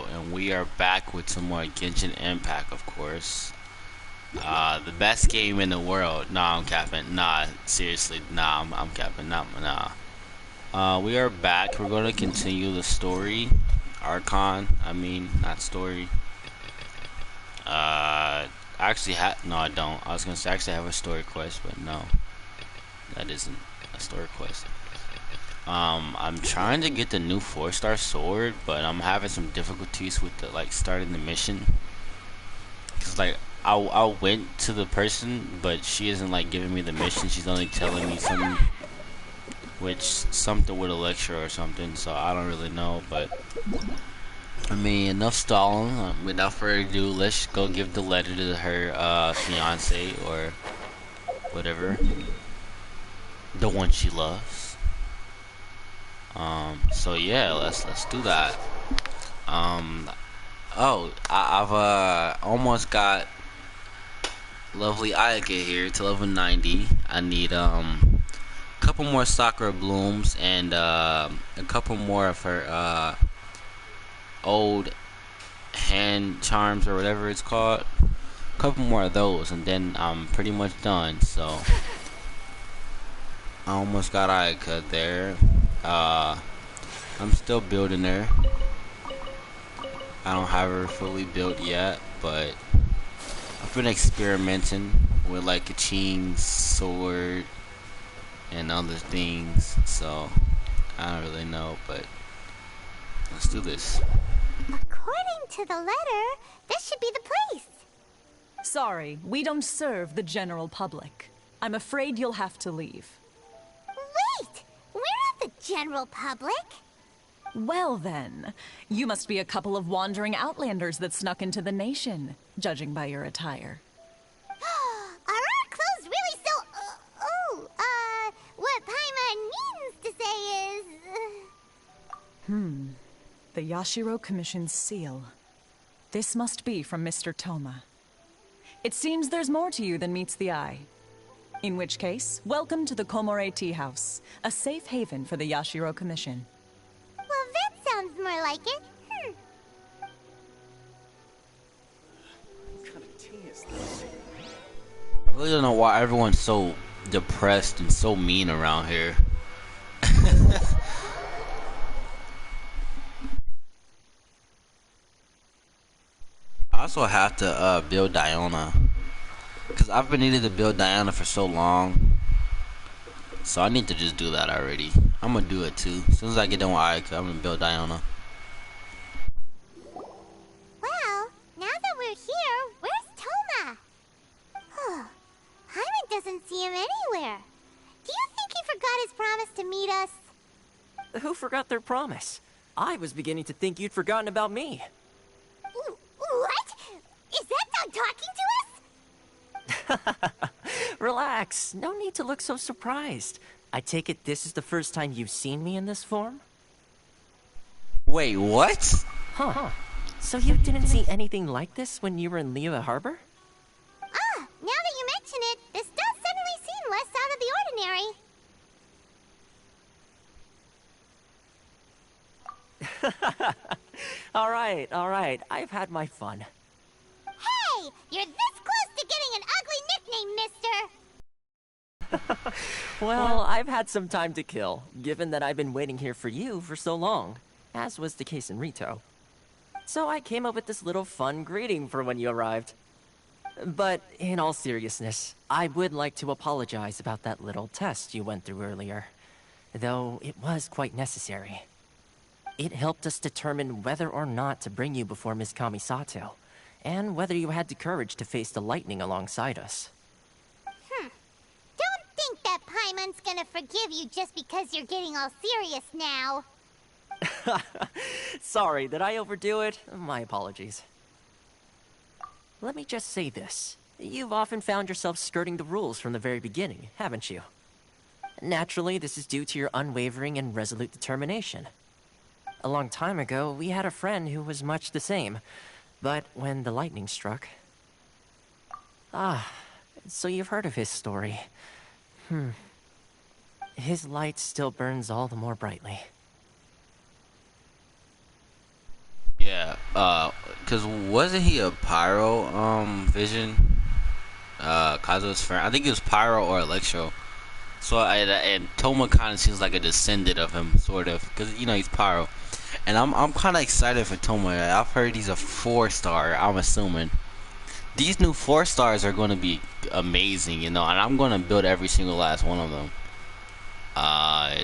Rito, and we are back with some more Genshin Impact, of course. The best game in the world. Nah, I'm capping. Nah, seriously. Nah, I'm capping. Nah. We are back. We're going to continue the story. Archon. I mean, not story. Actually, no, I don't. I was going to say I actually have a story quest, but no. That isn't a story quest. I'm trying to get the new 4-star sword, but I'm having some difficulties with starting the mission. Cause I went to the person, but she isn't giving me the mission. She's only telling me something with a lecture or something. So I don't really know, but I mean, enough stalling. Without further ado, let's go give the letter to her fiance or whatever, the one she loves. So yeah, let's do that. I've almost got lovely Ayaka here to level 90. I need a couple more sakura blooms and a couple more of her old hand charms or whatever it's called. A couple more of those, and then I'm pretty much done. So I almost got Ayaka there. I'm still building her. I don't have her fully built yet, but I've been experimenting with a Kaching's sword and other things, so I don't really know, but let's do this. According to the letter, this should be the place. Sorry, we don't serve the general public. I'm afraid you'll have to leave. Wait! We're not the general public. Well then, you must be a couple of wandering outlanders that snuck into the nation, judging by your attire. Are our clothes really so... what Paimon means to say is... The Yashiro Commission's seal. This must be from Mr. Toma. It seems there's more to you than meets the eye. In which case, welcome to the Komore Tea House, a safe haven for the Yashiro Commission. Well, that sounds more like it. What kind of tea is this? I really don't know why everyone's so depressed and so mean around here. I also have to build Diana, because I've been needing to build Diana for so long. So I need to just do that already. I'm gonna do it too. As soon as I get done with Ayaka, I'm gonna build Diana. Well, now that we're here, where's Toma? Paimon doesn't see him anywhere. Do you think he forgot his promise to meet us? Who forgot their promise? I was beginning to think you'd forgotten about me. What? Is that dog talking to us? Relax. No need to look so surprised. I take it this is the first time you've seen me in this form? Wait, what? Huh. So you didn't see anything like this when you were in Liyue Harbor? Now that you mention it, this does suddenly seem less out of the ordinary. All right. I've had my fun. Hey! You're this close to getting an ugly nickname, mister! Well, I've had some time to kill, given that I've been waiting here for you for so long, as was the case in Rito. So I came up with this little fun greeting for when you arrived. But in all seriousness, I would like to apologize about that little test you went through earlier, though it was quite necessary. It helped us determine whether or not to bring you before Miss Kamisato, and whether you had the courage to face the lightning alongside us. Don't think that Paimon's gonna forgive you just because you're getting all serious now. Sorry, did I overdo it? My apologies. Let me just say this. You've often found yourself skirting the rules from the very beginning, haven't you? Naturally, this is due to your unwavering and resolute determination. A long time ago, we had a friend who was much the same, but when the lightning struck... so you've heard of his story. His light still burns all the more brightly. Yeah. Cause wasn't he a pyro vision? Kazuo's friend. I think it was pyro or electro. So and Toma kind of seems like a descendant of him, sort of, because he's pyro, and I'm kind of excited for Toma. I've heard he's a 4 star. I'm assuming these new 4 stars are going to be amazing, and I'm going to build every single last one of them. Uh,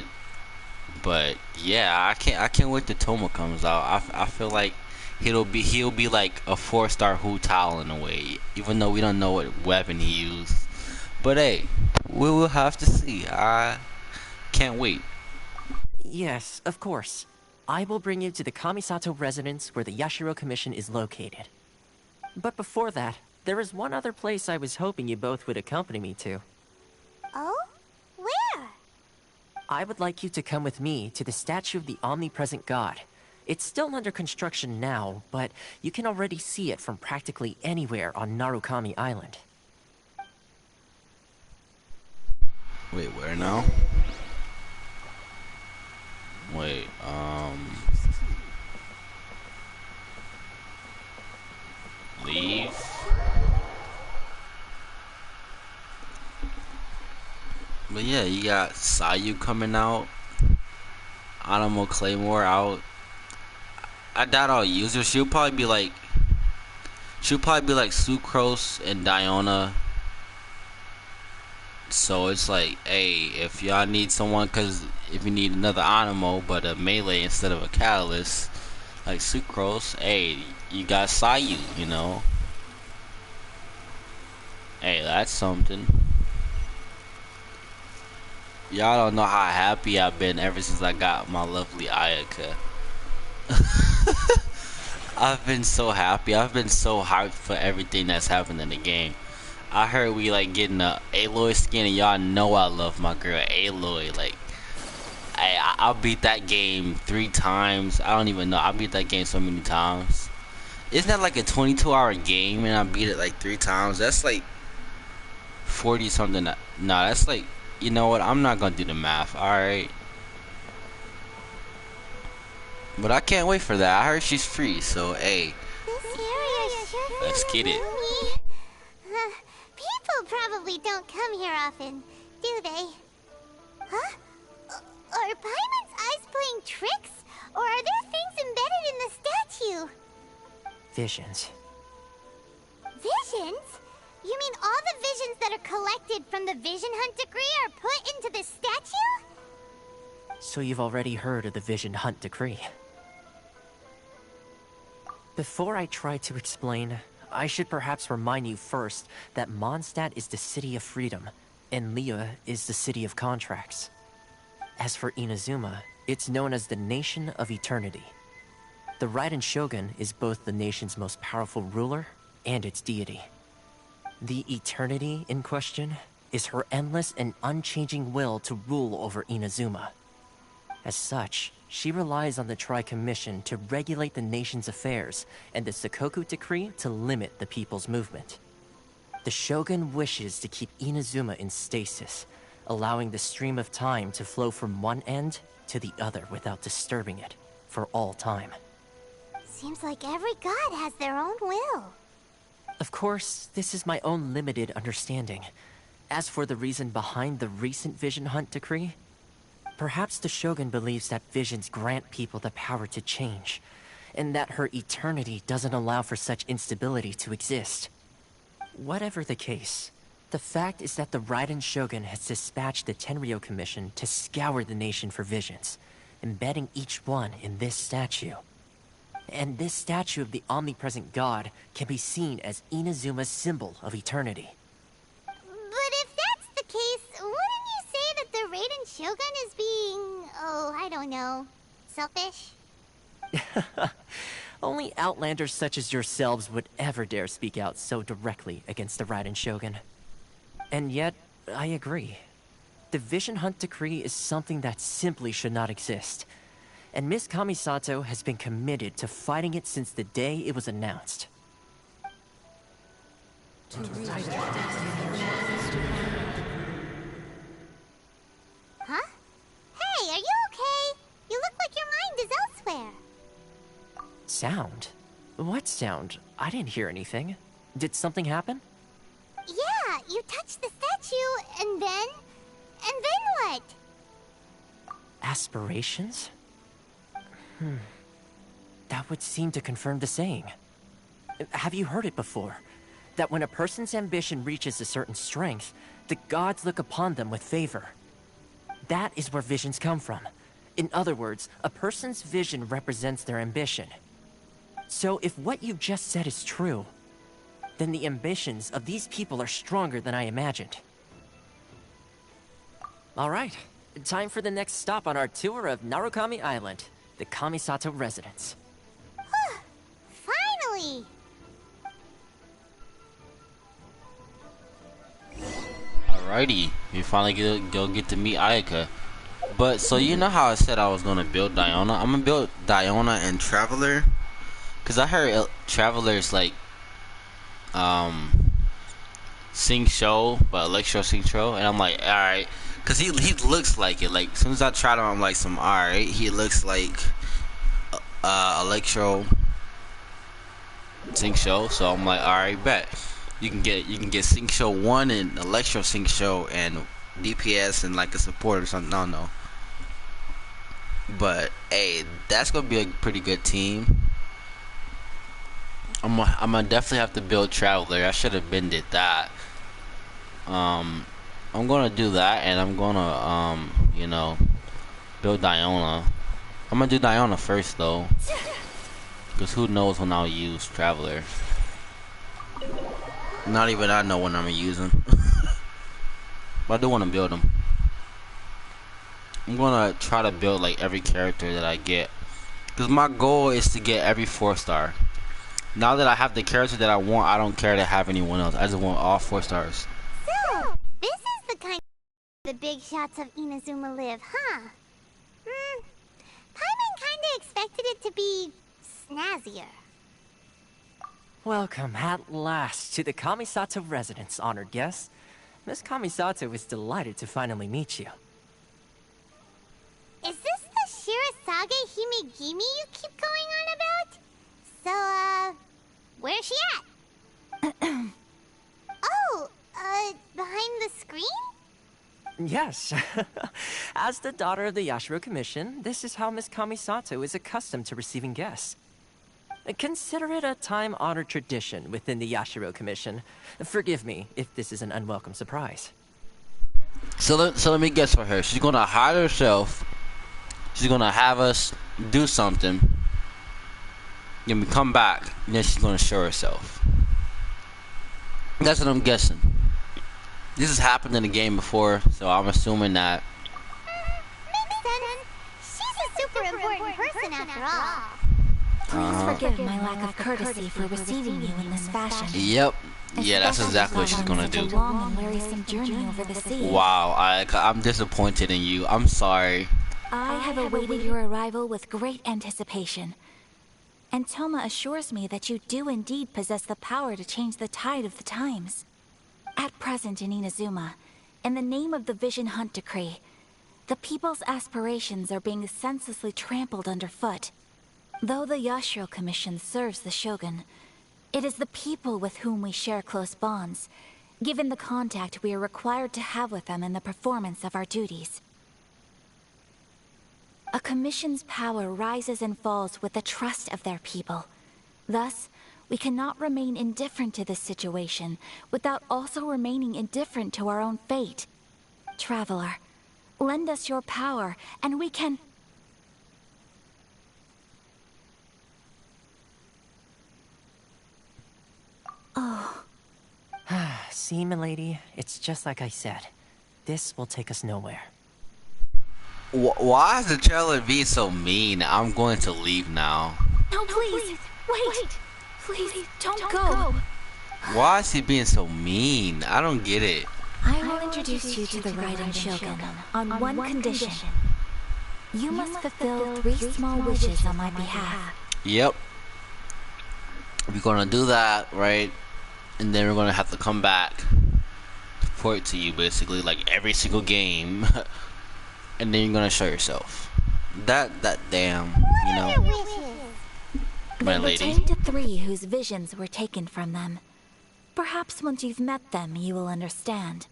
but yeah, I can't wait till Toma comes out. I feel like he'll be like a 4 star Hu Tao in a way, even though we don't know what weapon he used. But hey, we will have to see. I can't wait. Yes, of course. I will bring you to the Kamisato residence where the Yashiro Commission is located. But before that, there is one other place I was hoping you both would accompany me to. Oh? Where? I would like you to come with me to the statue of the omnipresent god. It's still under construction now, but you can already see it from practically anywhere on Narukami Island. Wait, where now? Wait, leave. But yeah, you got Sayu coming out, Animo Claymore out. I doubt I'll use her. She'll probably be like Sucrose and Diona. So it's like, hey, if y'all need someone, cause if you need another Animo but a melee instead of a catalyst, like Sucrose, hey, you got Sayu. Hey, that's something. Y'all don't know how happy I've been ever since I got my lovely Ayaka. I've been so happy. I've been so hyped for everything that's happened in the game. I heard we like getting a Aloy skin, and y'all know I love my girl Aloy. Like, I'll beat that game 3 times. I don't even know. I beat that game so many times. Isn't that like a 22-hour game, and I beat it like 3 times? That's like 40 something. No, that's like, you know what? I'm not gonna do the math. All right. But I can't wait for that. I heard she's free, so hey, This area sure let's feels get it. roomy. People probably don't come here often, do they? Huh? Are Paimon's eyes playing tricks? Or are there things embedded in the statue? Visions. Visions? You mean all the visions that are collected from the Vision Hunt decree are put into the statue? So you've already heard of the Vision Hunt decree. Before I try to explain, I should perhaps remind you first that Mondstadt is the city of freedom, and Liyue is the city of contracts. As for Inazuma, it's known as the Nation of Eternity. The Raiden Shogun is both the nation's most powerful ruler and its deity. The Eternity in question is her endless and unchanging will to rule over Inazuma. As such, she relies on the Tri-Commission to regulate the nation's affairs and the Sakoku Decree to limit the people's movement. The Shogun wishes to keep Inazuma in stasis, allowing the stream of time to flow from one end to the other without disturbing it for all time. Seems like every god has their own will. Of course, this is my own limited understanding. As for the reason behind the recent Vision Hunt decree, perhaps the Shogun believes that visions grant people the power to change, and that her eternity doesn't allow for such instability to exist. Whatever the case, the fact is that the Raiden Shogun has dispatched the Tenryo Commission to scour the nation for visions, embedding each one in this statue. And this statue of the omnipresent god can be seen as Inazuma's symbol of eternity. But if that's the case, wouldn't you say that the Raiden Shogun is being, I don't know, selfish? Only outlanders such as yourselves would ever dare speak out so directly against the Raiden Shogun. And yet, I agree. The Vision Hunt decree is something that simply should not exist. And Miss Kamisato has been committed to fighting it since the day it was announced. Huh? Hey, are you okay? You look like your mind is elsewhere. sound? What sound? I didn't hear anything. Did something happen? Yeah, you touched the statue, and then what? Aspirations? That would seem to confirm the saying. Have you heard it before? That when a person's ambition reaches a certain strength, the gods look upon them with favor. That is where visions come from. In other words, a person's vision represents their ambition. So if what you just said is true, then the ambitions of these people are stronger than I imagined. Alright, time for the next stop on our tour of Narukami Island, the Kamisato residence. Finally! Alrighty, we finally go get to meet Ayaka. But so you know how I said I was gonna build Diona? I'm gonna build Diona and Traveler, cause I heard Traveler's like Sing Show, but Electro Sing Show, and I'm like, alright, cause he looks like it. Like as soon as I tried him, I'm like, alright, he looks like Electro Sing Show. So I'm like, alright, bet you can get Sing Show 1 and Electro Sing Show and DPS and like a support or something. I don't know. But hey, that's gonna be a pretty good team. I'm gonna definitely have to build Traveler. I should have been did that. I'm gonna do that, and I'm gonna you know, build Diona. I'm gonna do Diona first though, cause who knows when I'll use Traveler. Not even I know when I'm gonna use him. But I do want to build him. I'm gonna try to build like every character that I get, cause my goal is to get every 4-star. Now that I have the character that I want, I don't care to have anyone else. I just want all 4 stars. So, this is the kind the big shots of Inazuma live, huh? Paimon kinda expected it to be snazzier. Welcome at last to the Kamisato residence, honored guests. Miss Kamisato is delighted to finally meet you. Is this the Shirasage Himegimi you keep going on about? So, where's she at? Oh, behind the screen? Yes. As the daughter of the Yashiro Commission, this is how Miss Kamisato is accustomed to receiving guests. Consider it a time-honored tradition within the Yashiro Commission. Forgive me if this is an unwelcome surprise. So let me guess for her. She's gonna hide herself. She's gonna have us do something. Then we come back, and then she's gonna show herself. That's what I'm guessing. This has happened in the game before, so I'm assuming that. Makes sense. She's a super important person after all. Please forgive my lack of courtesy for receiving you in this fashion. Yep. Yeah, that's exactly what she's gonna do. Such a long and wearisome journey over the sea. Wow, I'm disappointed in you. I'm sorry. I have awaited your arrival with great anticipation. And Toma assures me that you do indeed possess the power to change the tide of the times. At present in Inazuma, in the name of the Vision Hunt Decree, the people's aspirations are being senselessly trampled underfoot. Though the Yashiro Commission serves the Shogun, it is the people with whom we share close bonds, given the contact we are required to have with them in the performance of our duties. A commission's power rises and falls with the trust of their people. Thus, we cannot remain indifferent to this situation without also remaining indifferent to our own fate. Traveler, lend us your power, and we can... Oh. See, milady, it's just like I said. This will take us nowhere. Why is the trailer being so mean? I'm going to leave now. No, please, wait. Please, don't go. Why is he being so mean? I don't get it. I will introduce you to the Raiden Shogun on one condition. You must fulfill 3 small wishes on my behalf. Yep. We're gonna do that, right? And then we're gonna have to come back to report to you, basically, like every single game. And then you're gonna show yourself. That damn, you know. my They lady. pertain to three whose visions were taken from them. Perhaps once you've met them, you will understand.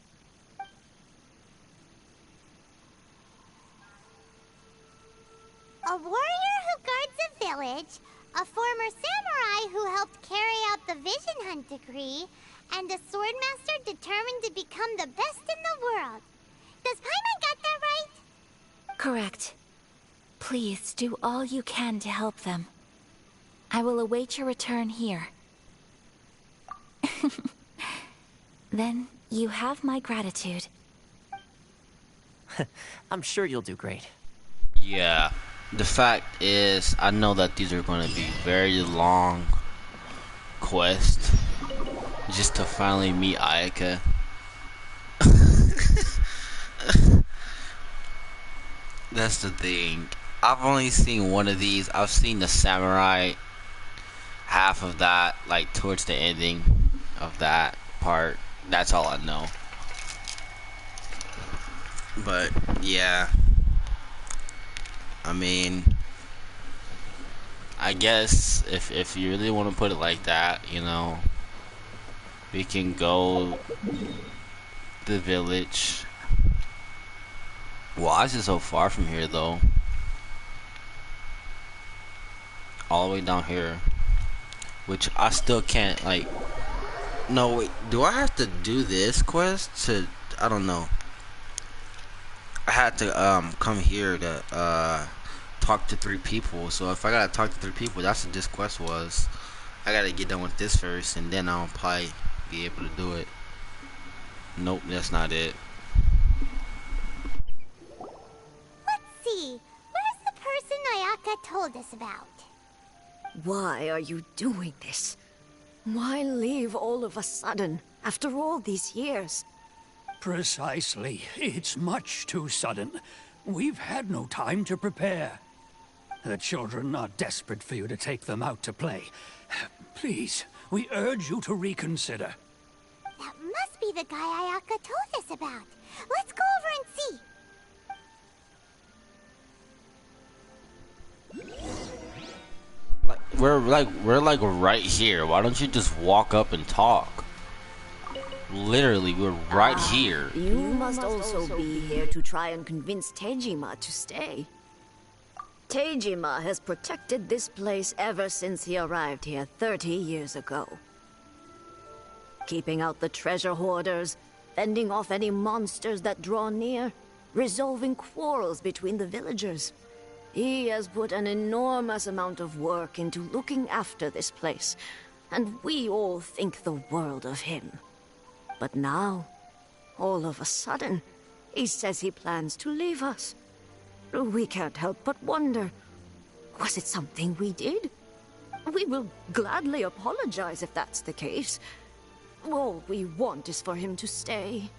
A warrior who guards a village, a former samurai who helped carry out the Vision Hunt decree, and a swordmaster determined to become the best in the world. Does Paimon got that right? Correct. Please do all you can to help them. I will await your return here. Then you have my gratitude. I'm sure you'll do great. Yeah. The fact is, I know that these are going to be very long quests just to finally meet Ayaka. That's the thing. I've only seen one of these. I've seen the samurai, half of that, like towards the ending of that part. That's all I know. But yeah, I mean, I guess if you really want to put it like that, you know, we can go the village. Why is it so far from here though? All the way down here, which I still can't like. No wait, do I have to do this quest to? I don't know. I had to come here to talk to 3 people. So if I gotta talk to 3 people, that's what this quest was. I gotta get done with this first, and then I'll probably be able to do it. Nope, that's not it. Let's see. Where's the person Ayaka told us about? Why are you doing this? Why leave all of a sudden, after all these years? Precisely. It's much too sudden. We've had no time to prepare. The children are desperate for you to take them out to play. Please, we urge you to reconsider. That must be the guy Ayaka told us about. Let's go over and see. We're like right here. Why don't you just walk up and talk? Literally, we're right here. You must also be here to try and convince Tejima to stay. Tejima has protected this place ever since he arrived here 30 years ago. Keeping out the treasure hoarders, fending off any monsters that draw near, resolving quarrels between the villagers. He has put an enormous amount of work into looking after this place, and we all think the world of him. But now, all of a sudden, he says he plans to leave us. We can't help but wonder, was it something we did? We will gladly apologize if that's the case. All we want is for him to stay.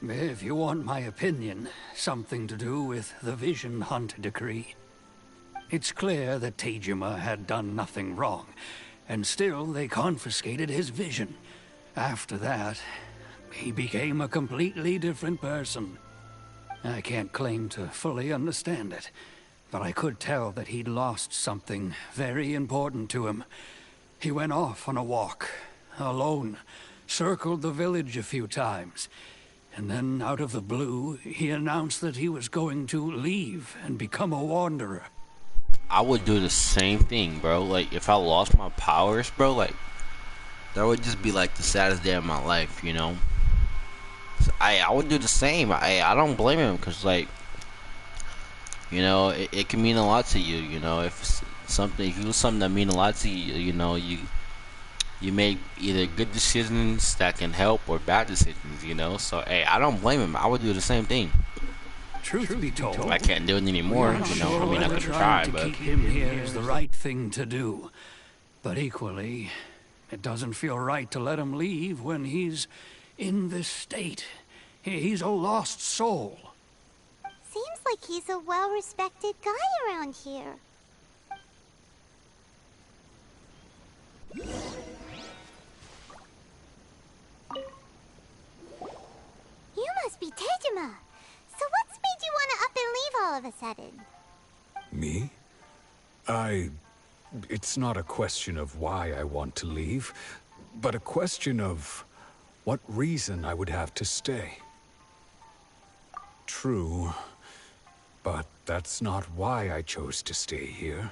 If you want my opinion, something to do with the Vision Hunt decree. It's clear that Tejima had done nothing wrong, and still they confiscated his vision. After that, he became a completely different person. I can't claim to fully understand it, but I could tell that he'd lost something very important to him. He went off on a walk, alone, circled the village a few times, and then out of the blue, he announced that he was going to leave and become a wanderer. I would do the same thing, bro. Like, if I lost my powers, bro, like, that would just be, like, the saddest day of my life, you know? So, I would do the same. I don't blame him, because, like, you know, it can mean a lot to you, you know? If it was something that mean a lot to you, you know, you make either good decisions that can help or bad decisions, you know? So, hey, I don't blame him. I would do the same thing. Truth be told, I can't do it anymore, you know? I mean, I could try, to but... keep him here is the right thing to do. But equally, it doesn't feel right to let him leave when he's in this state. He's a lost soul. Seems like he's a well-respected guy around here. You must be of a sudden? Me? It's not a question of why I want to leave, but a question of what reason I would have to stay. True, but that's not why I chose to stay here.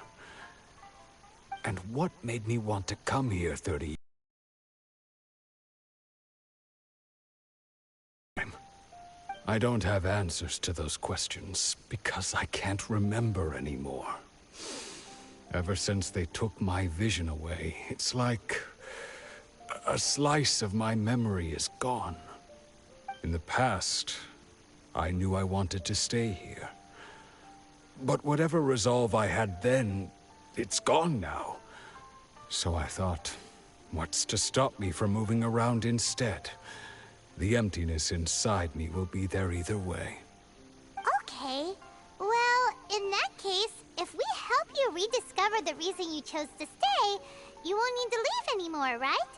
And what made me want to come here 30 years? I don't have answers to those questions because I can't remember anymore. Ever since they took my vision away, it's like a slice of my memory is gone. In the past, I knew I wanted to stay here. But whatever resolve I had then, it's gone now. So I thought, what's to stop me from moving around instead? The emptiness inside me will be there either way. Okay. Well, in that case, if we help you rediscover the reason you chose to stay, you won't need to leave anymore, right?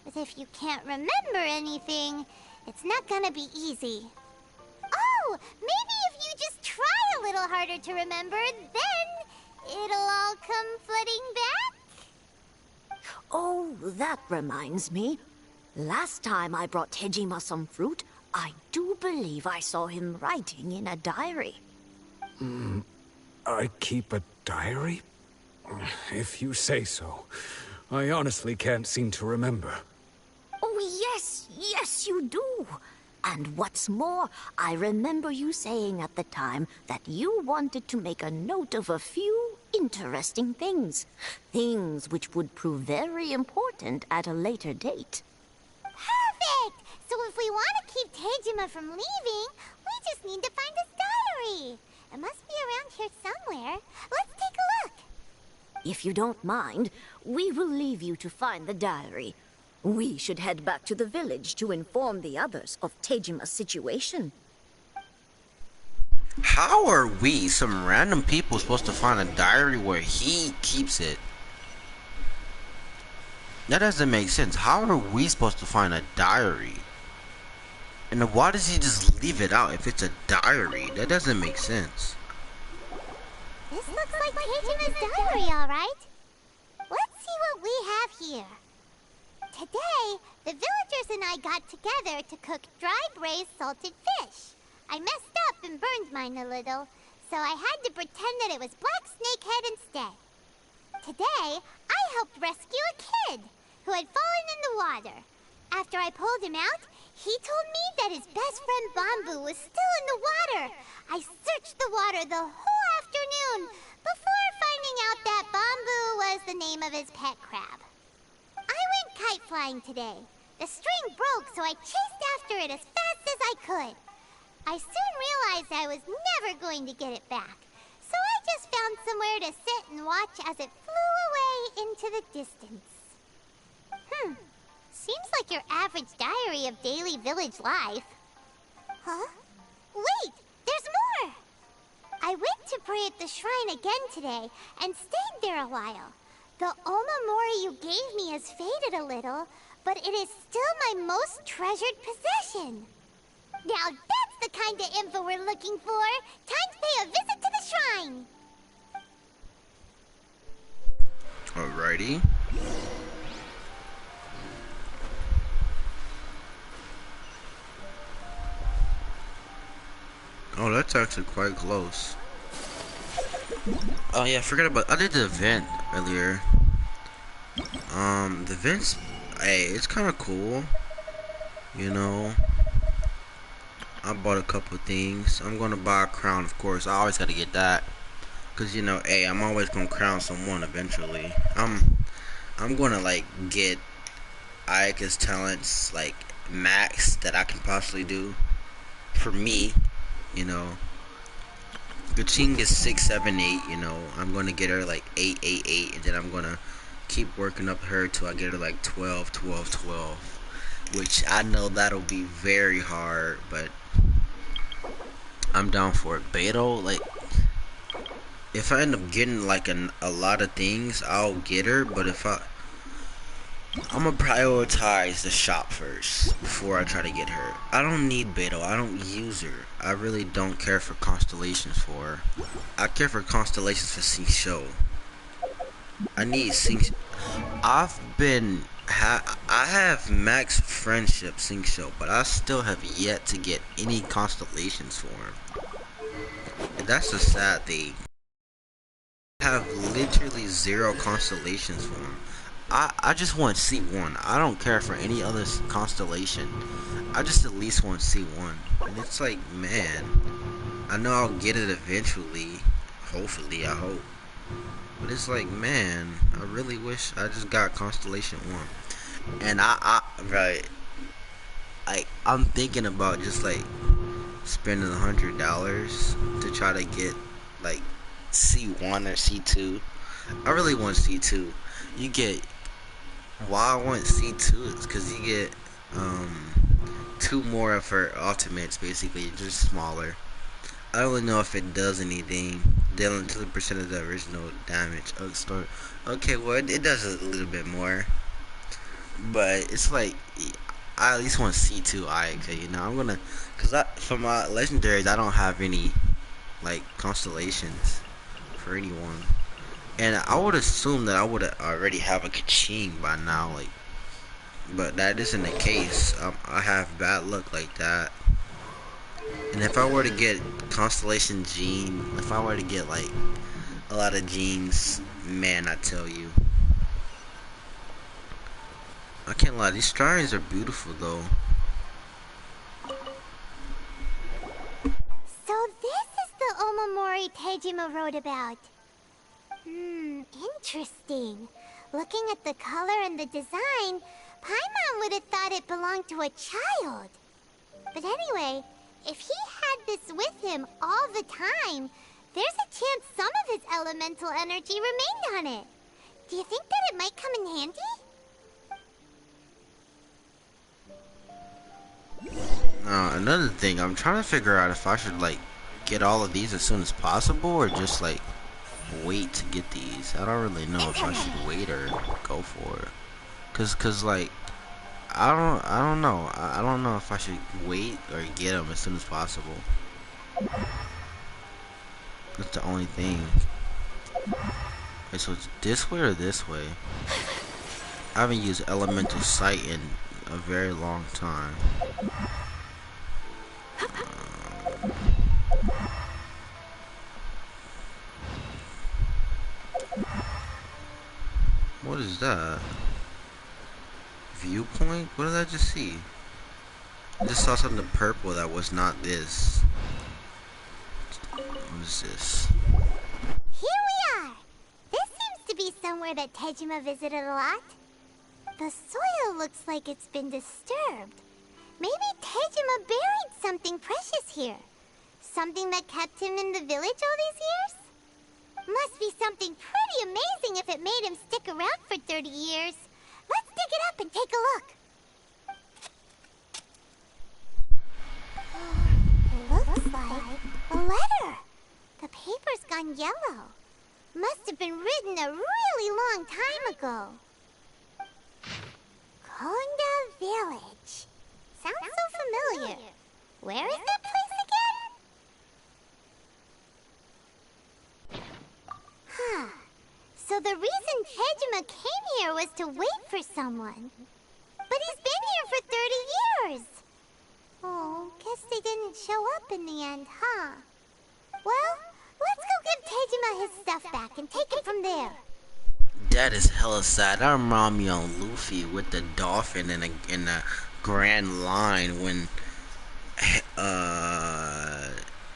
But if you can't remember anything, it's not gonna be easy. Oh, maybe if you just try a little harder to remember, then it'll all come flooding back? Oh, that reminds me. Last time I brought Tejima some fruit, I do believe I saw him writing in a diary. I keep a diary? If you say so. I honestly can't seem to remember. Oh, yes, you do. And what's more, I remember you saying at the time that you wanted to make a note of a few interesting things. Things which would prove very important at a later date. Perfect! So if we want to keep Tejima from leaving, we just need to find his diary. It must be around here somewhere. Let's take a look. If you don't mind, we will leave you to find the diary. We should head back to the village to inform the others of Tejima's situation. How are we, some random people, supposed to find a diary where he keeps it? That doesn't make sense. How are we supposed to find a diary? And why does he just leave it out if it's a diary? That doesn't make sense. This looks like Teijima's diary, alright. Let's see what we have here. Today, the villagers and I got together to cook dry braised salted fish. I messed up and burned mine a little, so I had to pretend that it was black snakehead instead. Today, I helped rescue a kid who had fallen in the water. After I pulled him out, he told me that his best friend Bamboo was still in the water. I searched the water the whole afternoon before finding out that Bamboo was the name of his pet crab. I went kite flying today. The string broke, so I chased after it as fast as I could. I soon realized I was never going to get it back, so I just found somewhere to sit and watch as it flew away into the distance. Seems like your average diary of daily village life. Huh? Wait, there's more! I went to pray at the shrine again today and stayed there a while. The Omamori you gave me has faded a little, but it is still my most treasured possession. Now that's the kind of info we're looking for. Time to pay a visit to the shrine. Alrighty. Oh, that's actually quite close. Oh yeah, I did the event earlier. The event's, hey, it's kind of cool. You know, I bought a couple things. I'm gonna buy a crown, of course. I always gotta get that, cause you know, hey, I'm always gonna crown someone eventually. I'm gonna like get Ayaka's talents like max that I can possibly do for me. You know, Genshin is 6, 7, 8. You know, I'm gonna get her like 8, 8, 8, and then I'm gonna keep working up her till I get her like 12, 12, 12. Which I know that'll be very hard, but I'm down for it. Beto, like, if I end up getting like a lot of things, I'll get her. But if I'm gonna prioritize the shop first before I try to get her. I don't need Beto. I don't use her. I really don't care for constellations for her. I care for constellations for Sing Show. I need Sing. I have max friendship Sing Show, but I still have yet to get any constellations for him. And that's the sad thing. I have literally zero constellations for him. I just want C1. I don't care for any other constellation. I just at least want C1. And it's like, man, I know I'll get it eventually. Hopefully, I hope. But it's like, man, I really wish I just got Constellation 1. And right, I'm thinking about just like spending $100 to try to get like C1 or C2. I really want C2. You get, why I want C2 is because you get 2 more of her ultimates, basically, just smaller. I don't really know if it does anything. Dealing 2% of the original damage. Okay, well, it does a little bit more. But it's like, I at least want C2 Ayaka, you know? I'm gonna, cause for my legendaries, I don't have any, like, constellations for anyone. And I would assume that I would already have a Kaching by now, like, but that isn't the case. I have bad luck like that. And if I were to get Constellation Gene, if I were to get like a lot of genes, man, I tell you, I can't lie. These shrines are beautiful though. So this is the Omamori Tejima wrote about. Interesting. Looking at the color and the design, Paimon would have thought it belonged to a child. But anyway, if he had this with him all the time, there's a chance some of his elemental energy remained on it. Do you think that it might come in handy? Another thing, I'm trying to figure out if I should like get all of these as soon as possible or just like wait to get these. I don't really know if I should wait or go for it. Cause like I don't know. I don't know if I should wait or get them as soon as possible. That's the only thing. Okay, so it's this way or this way? I haven't used Elemental Sight in a very long time. What is that? Viewpoint? What did I just see? I just saw something purple that was not this. What is this? Here we are! This seems to be somewhere that Tejima visited a lot. The soil looks like it's been disturbed. Maybe Tejima buried something precious here. Something that kept him in the village all these years? Must be something pretty amazing if it made him stick around for 30 years. Let's dig it up and take a look. It looks like a letter. The paper's gone yellow. Must have been written a really long time ago. Konda Village. Sounds so familiar. Where is that place again? Huh. So the reason Tejima came here was to wait for someone. But he's been here for 30 years. Oh, guess they didn't show up in the end, huh? Well, let's go give Tejima his stuff back and take it from there. That is hella sad. That reminds me on Luffy with the dolphin in the Grand Line when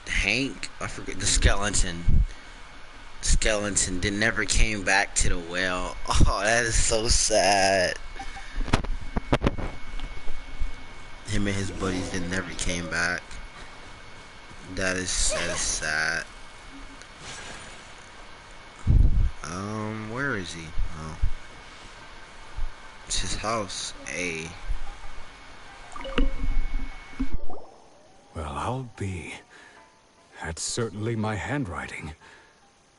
Hank, I forget, the skeleton never came back to the well. Oh, that is so sad. Him and his buddies never came back. That is sad. Where is he? Oh, it's his house. Well, I'll be. That's certainly my handwriting.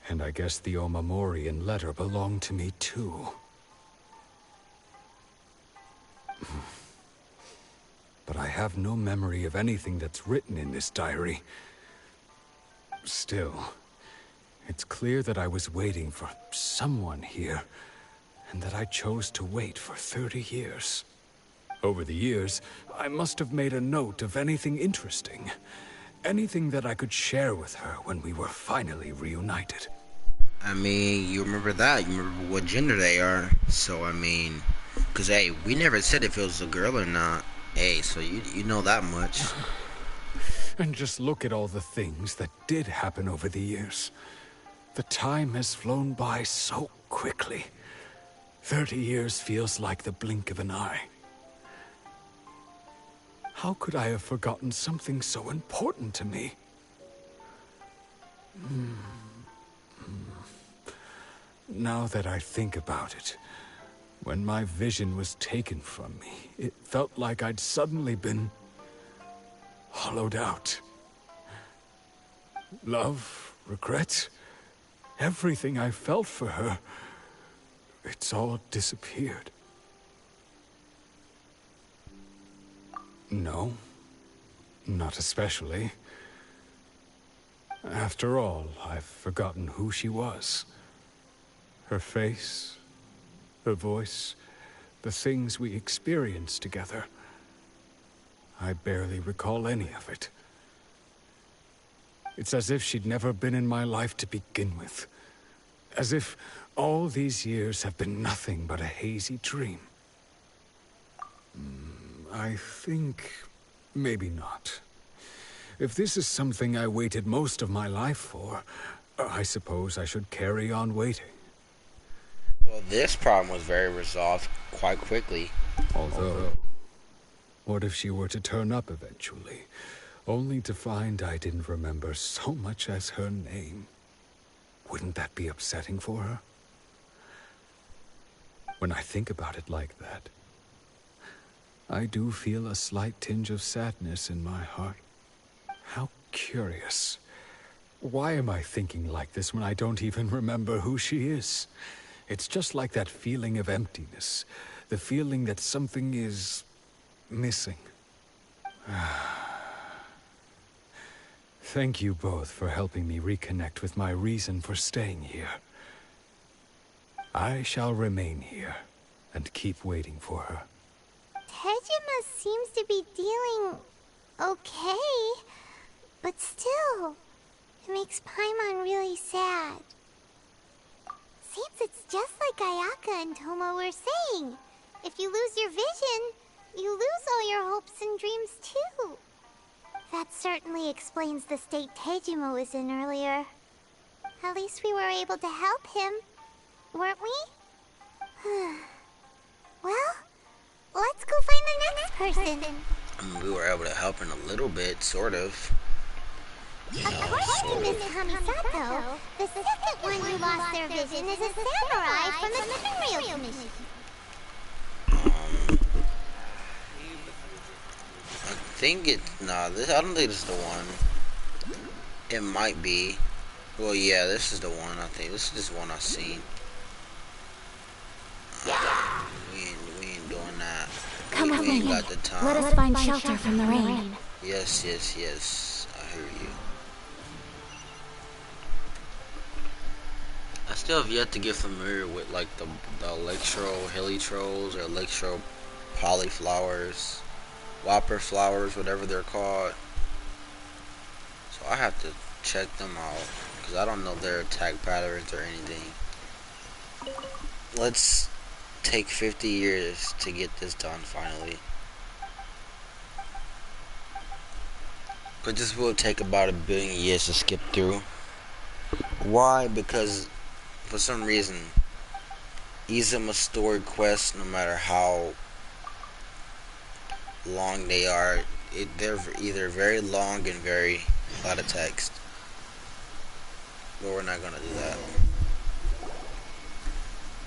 And I guess the Omamorian letter belonged to me too. But I have no memory of anything that's written in this diary. Still, it's clear that I was waiting for someone here, and that I chose to wait for 30 years. Over the years, I must have made a note of anything interesting. Anything that I could share with her when we were finally reunited. I mean, you remember that. You remember what gender they are. So, I mean, because, hey, we never said if it was a girl or not. Hey, so you know that much. And just look at all the things that did happen over the years. The time has flown by so quickly. 30 years feels like the blink of an eye. How could I have forgotten something so important to me? Now that I think about it, when my vision was taken from me, it felt like I'd suddenly been hollowed out. Love, regret, everything I felt for her, it's all disappeared. No, not especially. After all, I've forgotten who she was. Her face, her voice, the things we experienced together. I barely recall any of it. It's as if she'd never been in my life to begin with. As if all these years have been nothing but a hazy dream. I think maybe not. If this is something I waited most of my life for, I suppose I should carry on waiting. Well, this problem was very resolved quite quickly. Although, what if she were to turn up eventually, only to find I didn't remember so much as her name? Wouldn't that be upsetting for her? When I think about it like that, I do feel a slight tinge of sadness in my heart. How curious. Why am I thinking like this when I don't even remember who she is? It's just like that feeling of emptiness. The feeling that something is missing. Thank you both for helping me reconnect with my reason for staying here. I shall remain here and keep waiting for her. Tejima seems to be dealing okay, but still, it makes Paimon really sad. Seems it's just like Ayaka and Toma were saying. If you lose your vision, you lose all your hopes and dreams too. That certainly explains the state Tejima was in earlier. At least we were able to help him, weren't we? Well, let's go find the next person. I mean, we were able to help in a little bit, sort of. According to Miss Kamisato, the second one who lost their vision is a samurai from the Tenryou Commission. I don't think this is the one. It might be. Well, yeah, this is the one, I think. This is just one I've seen. We ain't doing that. Come on, we ain't got the time. let us find shelter from the rain. Yes. I hear you. I still have yet to get familiar with like the electro heliotropes or electro polyflowers, whopper flowers, whatever they're called. So I have to check them out because I don't know their attack patterns or anything. Let's take 50 years to get this done finally. But this will take about 1 billion years to skip through. Why? Because for some reason, Izuma's story quests, no matter how long they are, they're either very long and very a lot of text. But we're not gonna do that.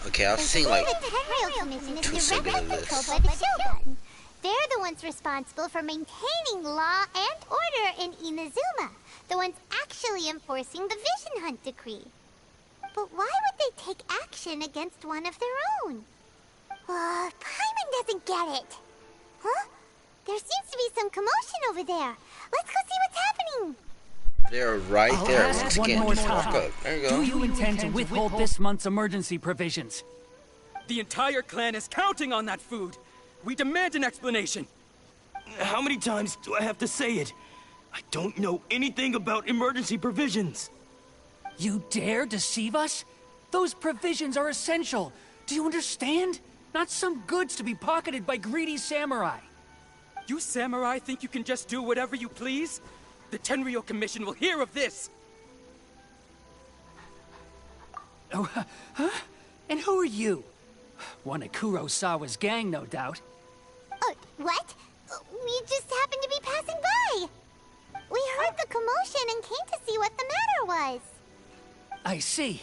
Okay, I've seen like The Tenryou Commission is 2 seconds directly of this. controlled by the Shogun. They're the ones responsible for maintaining law and order in Inazuma. The ones actually enforcing the Vision Hunt decree. But why would they take action against one of their own? Paimon doesn't get it. Huh? There seems to be some commotion over there. Let's go see what's happening. They're right I'll there. ask Once one again, more just walk time. up. There you Do go. you intend to withhold this month's emergency provisions? The entire clan is counting on that food. We demand an explanation. How many times do I have to say it? I don't know anything about emergency provisions. You dare deceive us? Those provisions are essential. Do you understand? Not some goods to be pocketed by greedy samurai. You samurai think you can just do whatever you please? The Tenryou Commission will hear of this. Oh, huh? And who are you? One of Kurosawa's gang, no doubt. What? We just happened to be passing by. We heard the commotion and came to see what the matter was. I see.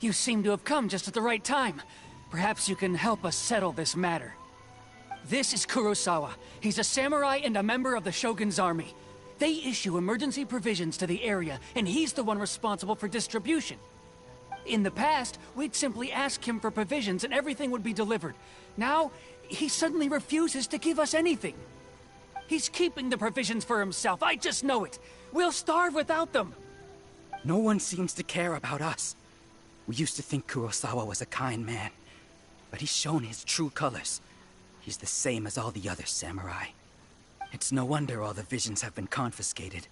You seem to have come just at the right time. Perhaps you can help us settle this matter. This is Kurosawa. He's a samurai and a member of the Shogun's army. They issue emergency provisions to the area, and he's the one responsible for distribution. In the past, we'd simply ask him for provisions and everything would be delivered. Now, he suddenly refuses to give us anything. He's keeping the provisions for himself, I just know it. We'll starve without them. No one seems to care about us. We used to think Kurosawa was a kind man, but he's shown his true colors. He's the same as all the other samurai. It's no wonder all the visions have been confiscated.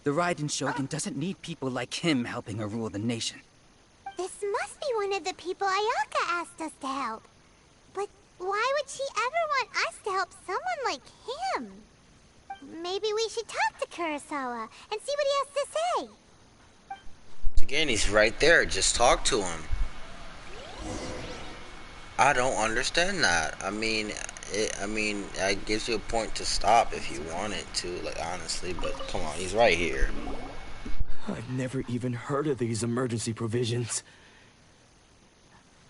The Raiden Shogun doesn't need people like him helping her rule the nation. This must be one of the people Ayaka asked us to help. But why would she ever want us to help someone like him? Maybe we should talk to Kurosawa and see what he has to say. Again, he's right there. Just talk to him. I don't understand that. I mean, it gives you a point to stop if you wanted to, like, honestly, but come on, he's right here. I've never even heard of these emergency provisions.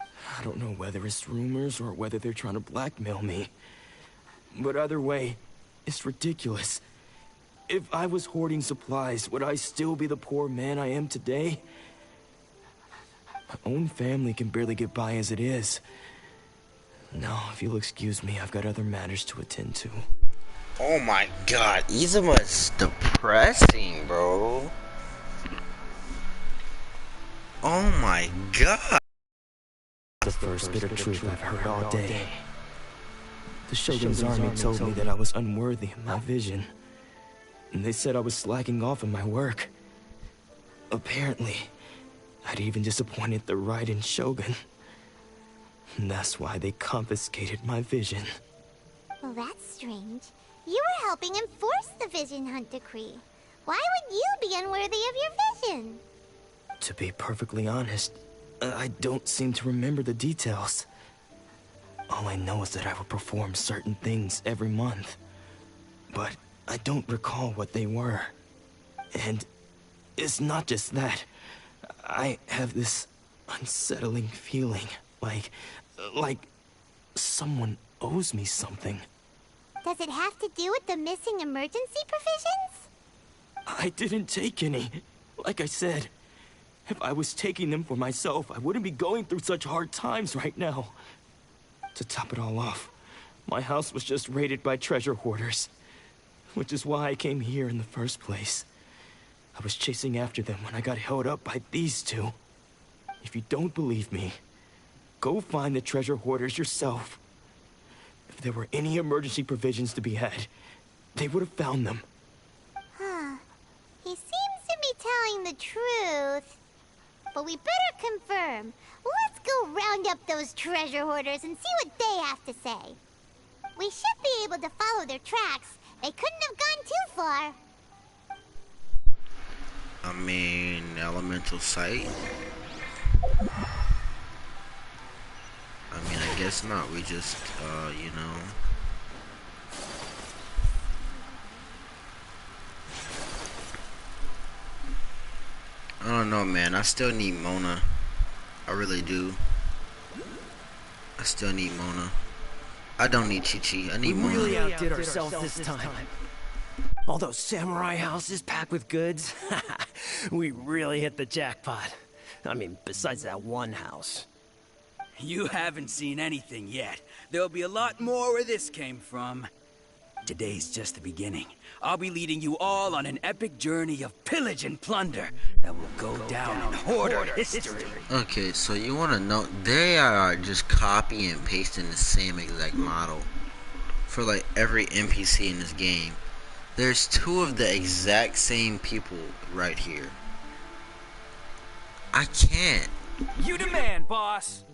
I don't know whether it's rumors or whether they're trying to blackmail me. But either way, it's ridiculous. If I was hoarding supplies, would I still be the poor man I am today? My own family can barely get by as it is. Now, if you'll excuse me, I've got other matters to attend to. Oh my god, Izuma's depressing, bro. Oh my god. The first bit of truth I've heard all day. The Shogun's army told me that I was unworthy of my vision. And they said I was slacking off in my work. Apparently, I'd even disappointed the Raiden Shogun. And that's why they confiscated my vision. Well, that's strange. You were helping enforce the Vision Hunt decree. Why would you be unworthy of your vision? To be perfectly honest, I don't seem to remember the details. All I know is that I would perform certain things every month. But I don't recall what they were. And it's not just that. I have this unsettling feeling, like someone owes me something. Does it have to do with the missing emergency provisions? I didn't take any. Like I said, if I was taking them for myself, I wouldn't be going through such hard times right now. To top it all off, my house was just raided by treasure hoarders. Which is why I came here in the first place. I was chasing after them when I got held up by these two. If you don't believe me, go find the treasure hoarders yourself. If there were any emergency provisions to be had, they would have found them. Huh. He seems to be telling the truth. But we better confirm. Let's go round up those treasure hoarders and see what they have to say. We should be able to follow their tracks. They couldn't have gone too far. I mean, elemental sight. I mean, I guess not. We just, you know. I don't know, man. I still need Mona. I really do. I still need Mona. I don't need Chi-Chi. I need Mona. We really outdid ourselves this time. All those samurai houses packed with goods. We really hit the jackpot. I mean, besides that one house. You haven't seen anything yet. There'll be a lot more where this came from. today's just the beginning. I'll be leading you all on an epic journey of pillage and plunder that will go down in Hoarder history. Okay, so you want to know, they are just copying and pasting the same exact model for like every NPC in this game. There's two of the exact same people right here. I can't. You demand, boss.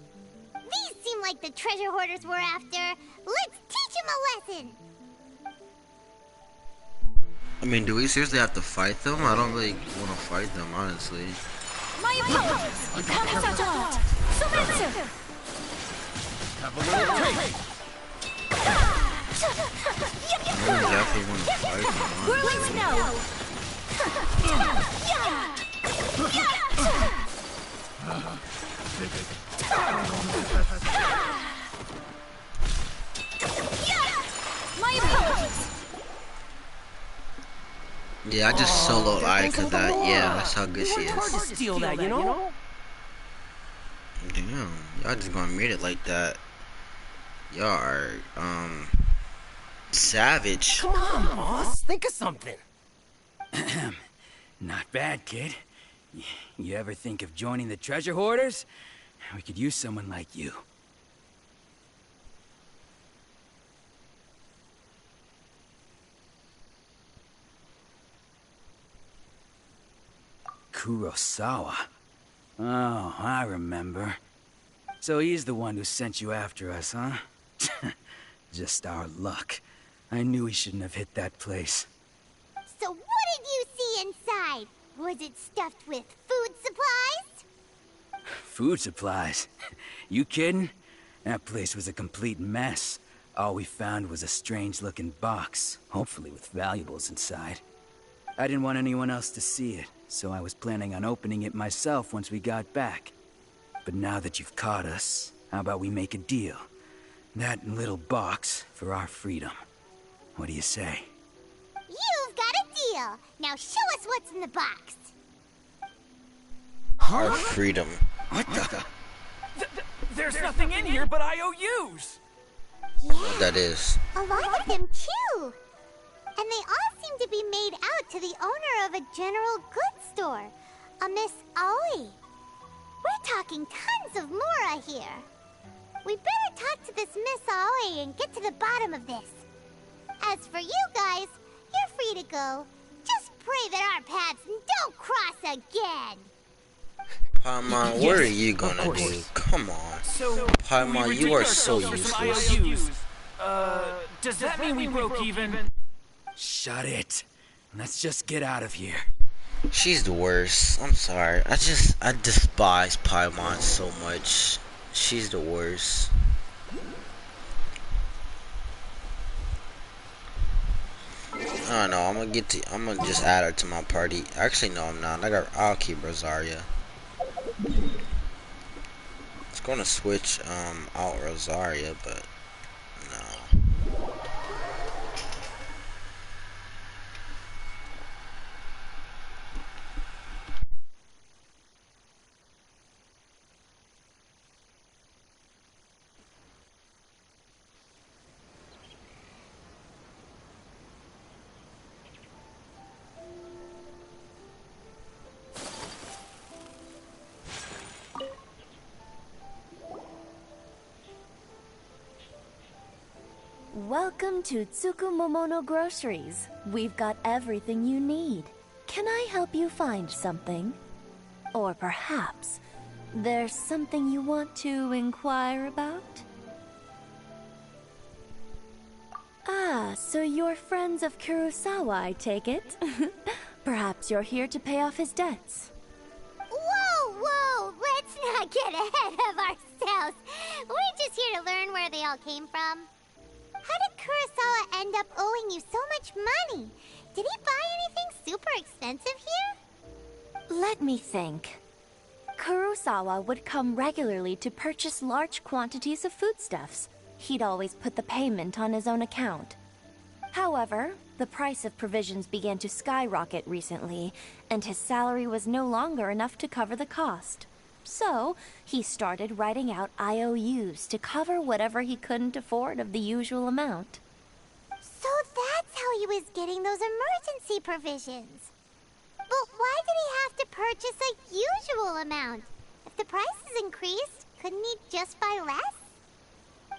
These seem like the treasure hoarders we're after. Let's teach them a lesson. I mean, do we seriously have to fight them? I don't really want to fight them, honestly. My apologies! Kamisato! Sumetsu! Have a little taste. I don't exactly want to fight them, Whirling snow! My apologies! Yeah, I just soloed Ayaka that. Yeah, that's how good she Hard to is. steal that, you know? Damn, y'all just gonna meet it like that. Y'all are, savage. Come on, boss. Think of something. Not bad, kid. You ever think of joining the treasure hoarders? We could use someone like you. Kurosawa. Oh, I remember. So he's the one who sent you after us, huh? Just our luck. I knew he shouldn't have hit that place. So what did you see inside? Was it stuffed with food supplies? Food supplies? You kidding? That place was a complete mess. All we found was a strange-looking box, hopefully with valuables inside. I didn't want anyone else to see it, so I was planning on opening it myself once we got back. But now that you've caught us, how about we make a deal? That little box for our freedom. What do you say? You've got a deal. Now show us what's in the box. Our freedom. What the? There's nothing in here but IOUs! Yeah, That is. a lot of them too. And they all seem to be made out to the owner of a general goods store, a Miss Aoi. We're talking tons of Mora here. We better talk to this Miss Aoi and get to the bottom of this. As for you guys, you're free to go. Just pray that our paths don't cross again. Paimon, what are you gonna do? Come on. So, Paimon, we you are redeemed so ourselves from useless. IOUs. Does that mean we broke even? Shut it. Let's just get out of here. She's the worst. I'm sorry. I despise Paimon so much. She's the worst. I don't know. I'm gonna just add her to my party. Actually, no, I'm not. I'll keep Rosaria. I was gonna switch out Rosaria, but no. Welcome to Tsukumomono Groceries. We've got everything you need. Can I help you find something? Or perhaps there's something you want to inquire about? Ah, so you're friends of Kurosawa, I take it? Perhaps you're here to pay off his debts. Whoa, whoa! Let's not get ahead of ourselves. We're just here to learn where they all came from. How did Kurosawa end up owing you so much money? Did he buy anything super expensive here? Let me think. Kurosawa would come regularly to purchase large quantities of foodstuffs. He'd always put the payment on his own account. However, the price of provisions began to skyrocket recently, and his salary was no longer enough to cover the cost. So, he started writing out IOUs to cover whatever he couldn't afford of the usual amount. So he was getting those emergency provisions. But why did he have to purchase a usual amount? If the prices increased, couldn't he just buy less?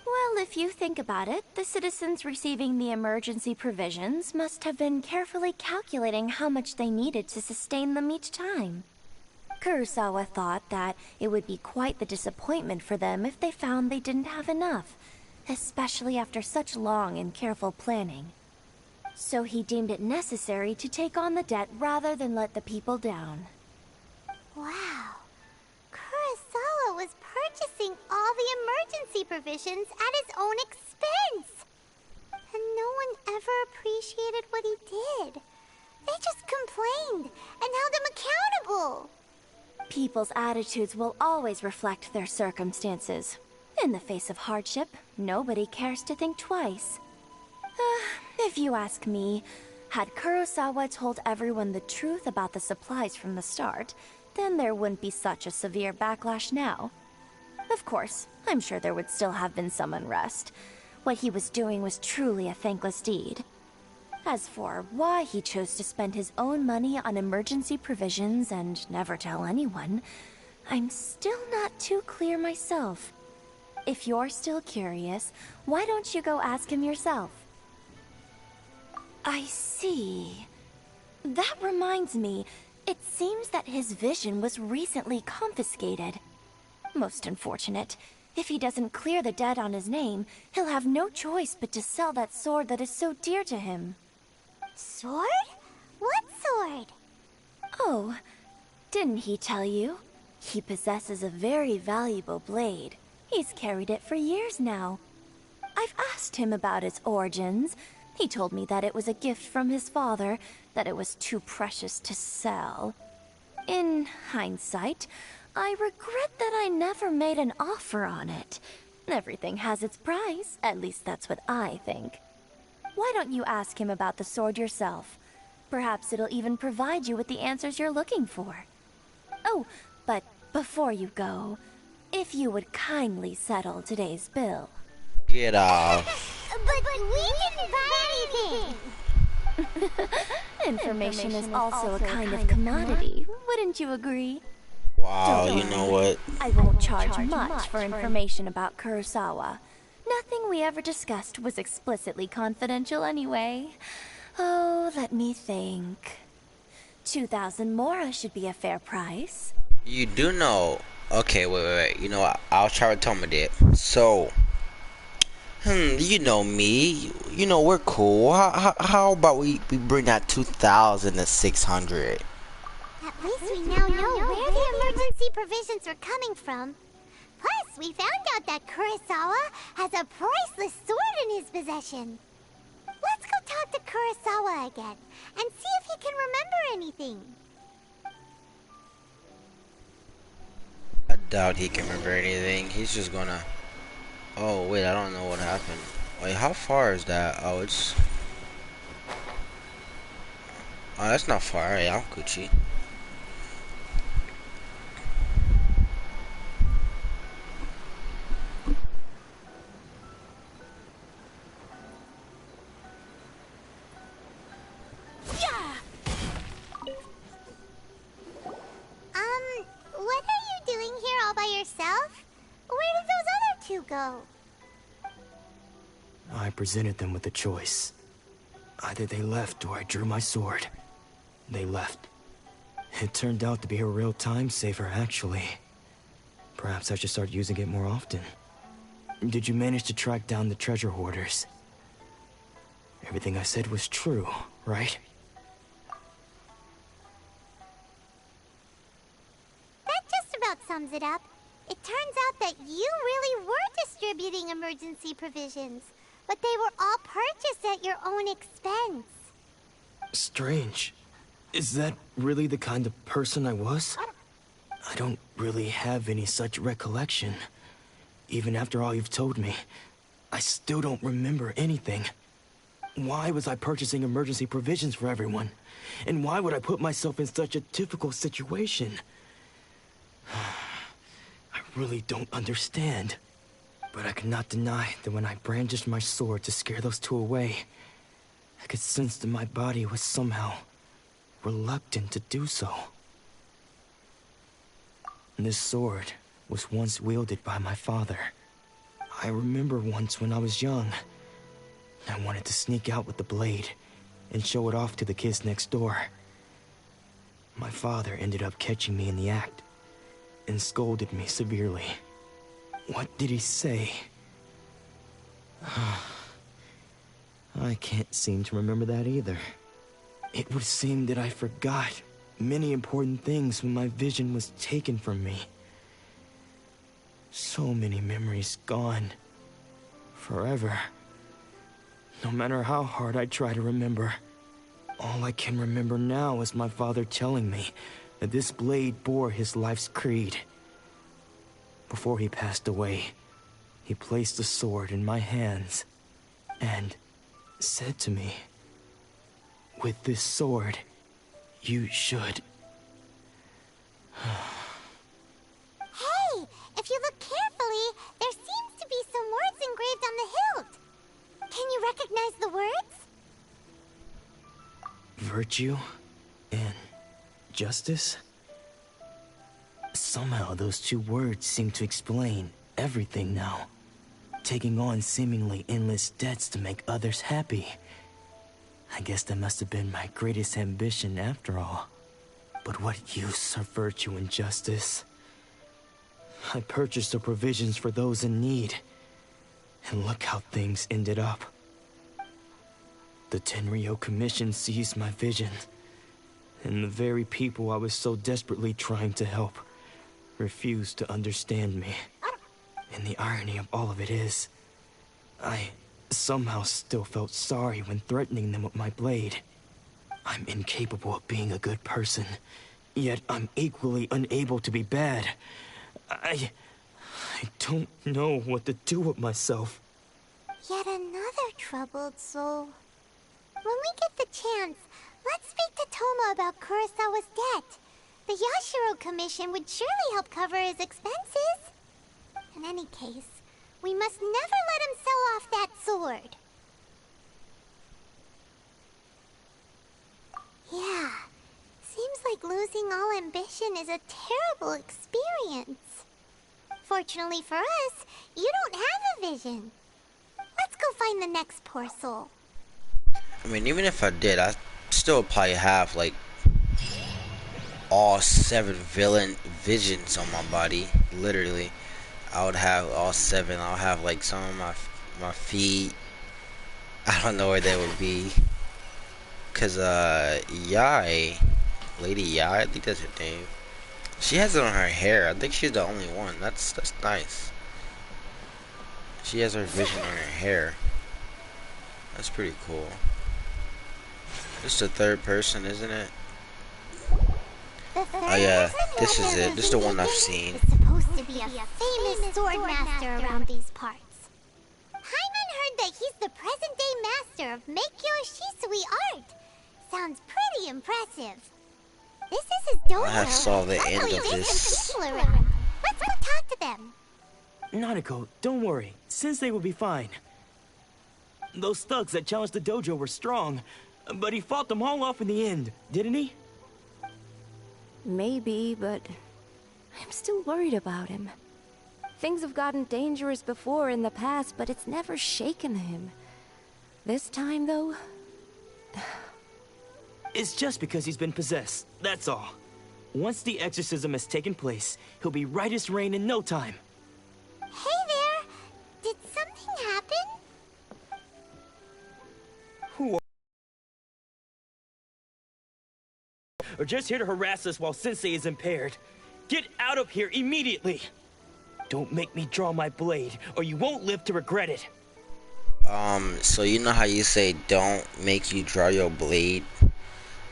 Well, if you think about it, the citizens receiving the emergency provisions must have been carefully calculating how much they needed to sustain them each time. Kurosawa thought that it would be quite the disappointment for them if they found they didn't have enough, especially after such long and careful planning. So he deemed it necessary to take on the debt rather than let the people down. Wow. Kurosawa was purchasing all the emergency provisions at his own expense. And no one ever appreciated what he did. They just complained and held him accountable. People's attitudes will always reflect their circumstances. In the face of hardship, nobody cares to think twice. If you ask me, had Kurosawa told everyone the truth about the supplies from the start, then there wouldn't be such a severe backlash now. Of course, I'm sure there would still have been some unrest. What he was doing was truly a thankless deed. As for why he chose to spend his own money on emergency provisions and never tell anyone, I'm still not too clear myself. If you're still curious, why don't you go ask him yourself? I see. That reminds me, it seems that his vision was recently confiscated. Most unfortunate. If he doesn't clear the debt on his name, he'll have no choice but to sell that sword that is so dear to him. Sword? What sword? Oh, didn't he tell you? He possesses a very valuable blade. He's carried it for years now. I've asked him about its origins. He told me that it was a gift from his father, that it was too precious to sell. In hindsight, I regret that I never made an offer on it. Everything has its price, at least that's what I think. Why don't you ask him about the sword yourself? Perhaps it'll even provide you with the answers you're looking for. Oh, but before you go, if you would kindly settle today's bill. Get off. But we didn't buy anything! Information is also a kind of commodity, wouldn't you agree? Wow, you know what? I won't charge much for information about Kurosawa. Nothing we ever discussed was explicitly confidential anyway. Oh, let me think. 2,000 mora should be a fair price. You do know. Okay, wait. You know what? I'll try to tell me that. So, you know me. You know we're cool. How about we bring that 2,000 to 600? At least we now know where the emergency provisions are coming from. Plus, we found out that Kurosawa has a priceless sword in his possession. Let's go talk to Kurosawa again and see if he can remember anything. I doubt he can remember anything. He's just gonna... Oh, wait, I don't know what happened. Wait, how far is that? Oh, it's... Oh, that's not far. Yeah, I'm Gucci. What are you doing here all by yourself? Where did those other two go? I presented them with a choice. Either they left or I drew my sword. They left. It turned out to be a real time saver, actually. Perhaps I should start using it more often. Did you manage to track down the treasure hoarders? Everything I said was true, right? That just about sums it up. It turns out that you really were distributing emergency provisions, but they were all purchased at your own expense. Strange. Is that really the kind of person I was? I don't really have any such recollection. Even after all you've told me, I still don't remember anything. Why was I purchasing emergency provisions for everyone? And why would I put myself in such a difficult situation? I really don't understand. But I cannot deny that when I brandished my sword to scare those two away, I could sense that my body was somehow reluctant to do so. This sword was once wielded by my father. I remember once when I was young, I wanted to sneak out with the blade and show it off to the kids next door. My father ended up catching me in the act and scolded me severely. What did he say? I can't seem to remember that either. It would seem that I forgot many important things when my vision was taken from me. So many memories gone. Forever. No matter how hard I try to remember, all I can remember now is my father telling me that this blade bore his life's creed. Before he passed away, he placed the sword in my hands and said to me, "With this sword, you should..." Hey, if you look carefully, there seems to be some words engraved on the hilt. Can you recognize the words? Virtue and justice? Somehow those two words seem to explain everything now. Taking on seemingly endless debts to make others happy. I guess that must have been my greatest ambition after all. But what use are virtue and justice? I purchased the provisions for those in need. And look how things ended up. The Tenryo Commission seized my vision. And the very people I was so desperately trying to help refused to understand me. And the irony of all of it is, I somehow still felt sorry when threatening them with my blade. I'm incapable of being a good person, yet I'm equally unable to be bad. I don't know what to do with myself. Yet another troubled soul. When we get the chance, let's speak to Toma about Kurosawa's debt. The Yashiro Commission would surely help cover his expenses. In any case, we must never let him sell off that sword. Yeah, seems like losing all ambition is a terrible experience. Fortunately for us, you don't have a vision. Let's go find the next poor soul. I mean, even if I did, I still would probably have like all 7 villain visions on my body. Literally, I would have all 7. I'll have like some of my feet. I don't know where they would be. Cause Yai, Lady Yai, I think that's her name. She has it on her hair. I think she's the only one. That's nice. She has her vision on her hair. That's pretty cool. This is the third person, isn't it? Oh yeah, this is it. This is the one I've seen. Is supposed to be a famous sword master around these parts. Hyman heard that he's the present-day master of Meikyo Shisui art. Sounds pretty impressive. This is his dojo. I saw the end of Hopefully this. people around. Let's go talk to them. Nanako, don't worry. Sensei will be fine. Those thugs that challenged the dojo were strong, but he fought them all off in the end, didn't he? Maybe, but I'm still worried about him. Things have gotten dangerous before in the past, but it's never shaken him. This time, though... It's just because he's been possessed, that's all. Once the exorcism has taken place, he'll be right as rain in no time. Hey there! Did something happen? Who are just here to harass us while Sensei is impaired. Get out of here immediately! Don't make me draw my blade, or you won't live to regret it. So you know how you say don't make you draw your blade?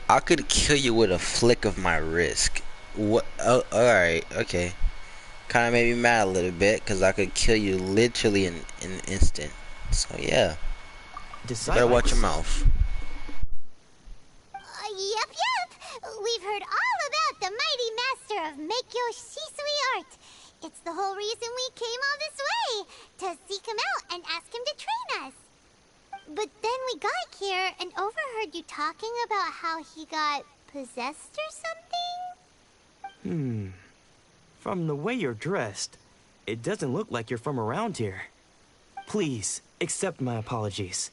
I could kill you with a flick of my wrist. What? Oh, alright, okay. Kinda made me mad a little bit, because I could kill you literally in an instant. So yeah. Better watch your mouth. Yep. We've heard all about the mighty master of Meikyo Shisui art. It's the whole reason we came all this way, to seek him out and ask him to train us. But then we got here, and over talking about how he got possessed or something? From the way you're dressed, it doesn't look like you're from around here. Please, accept my apologies.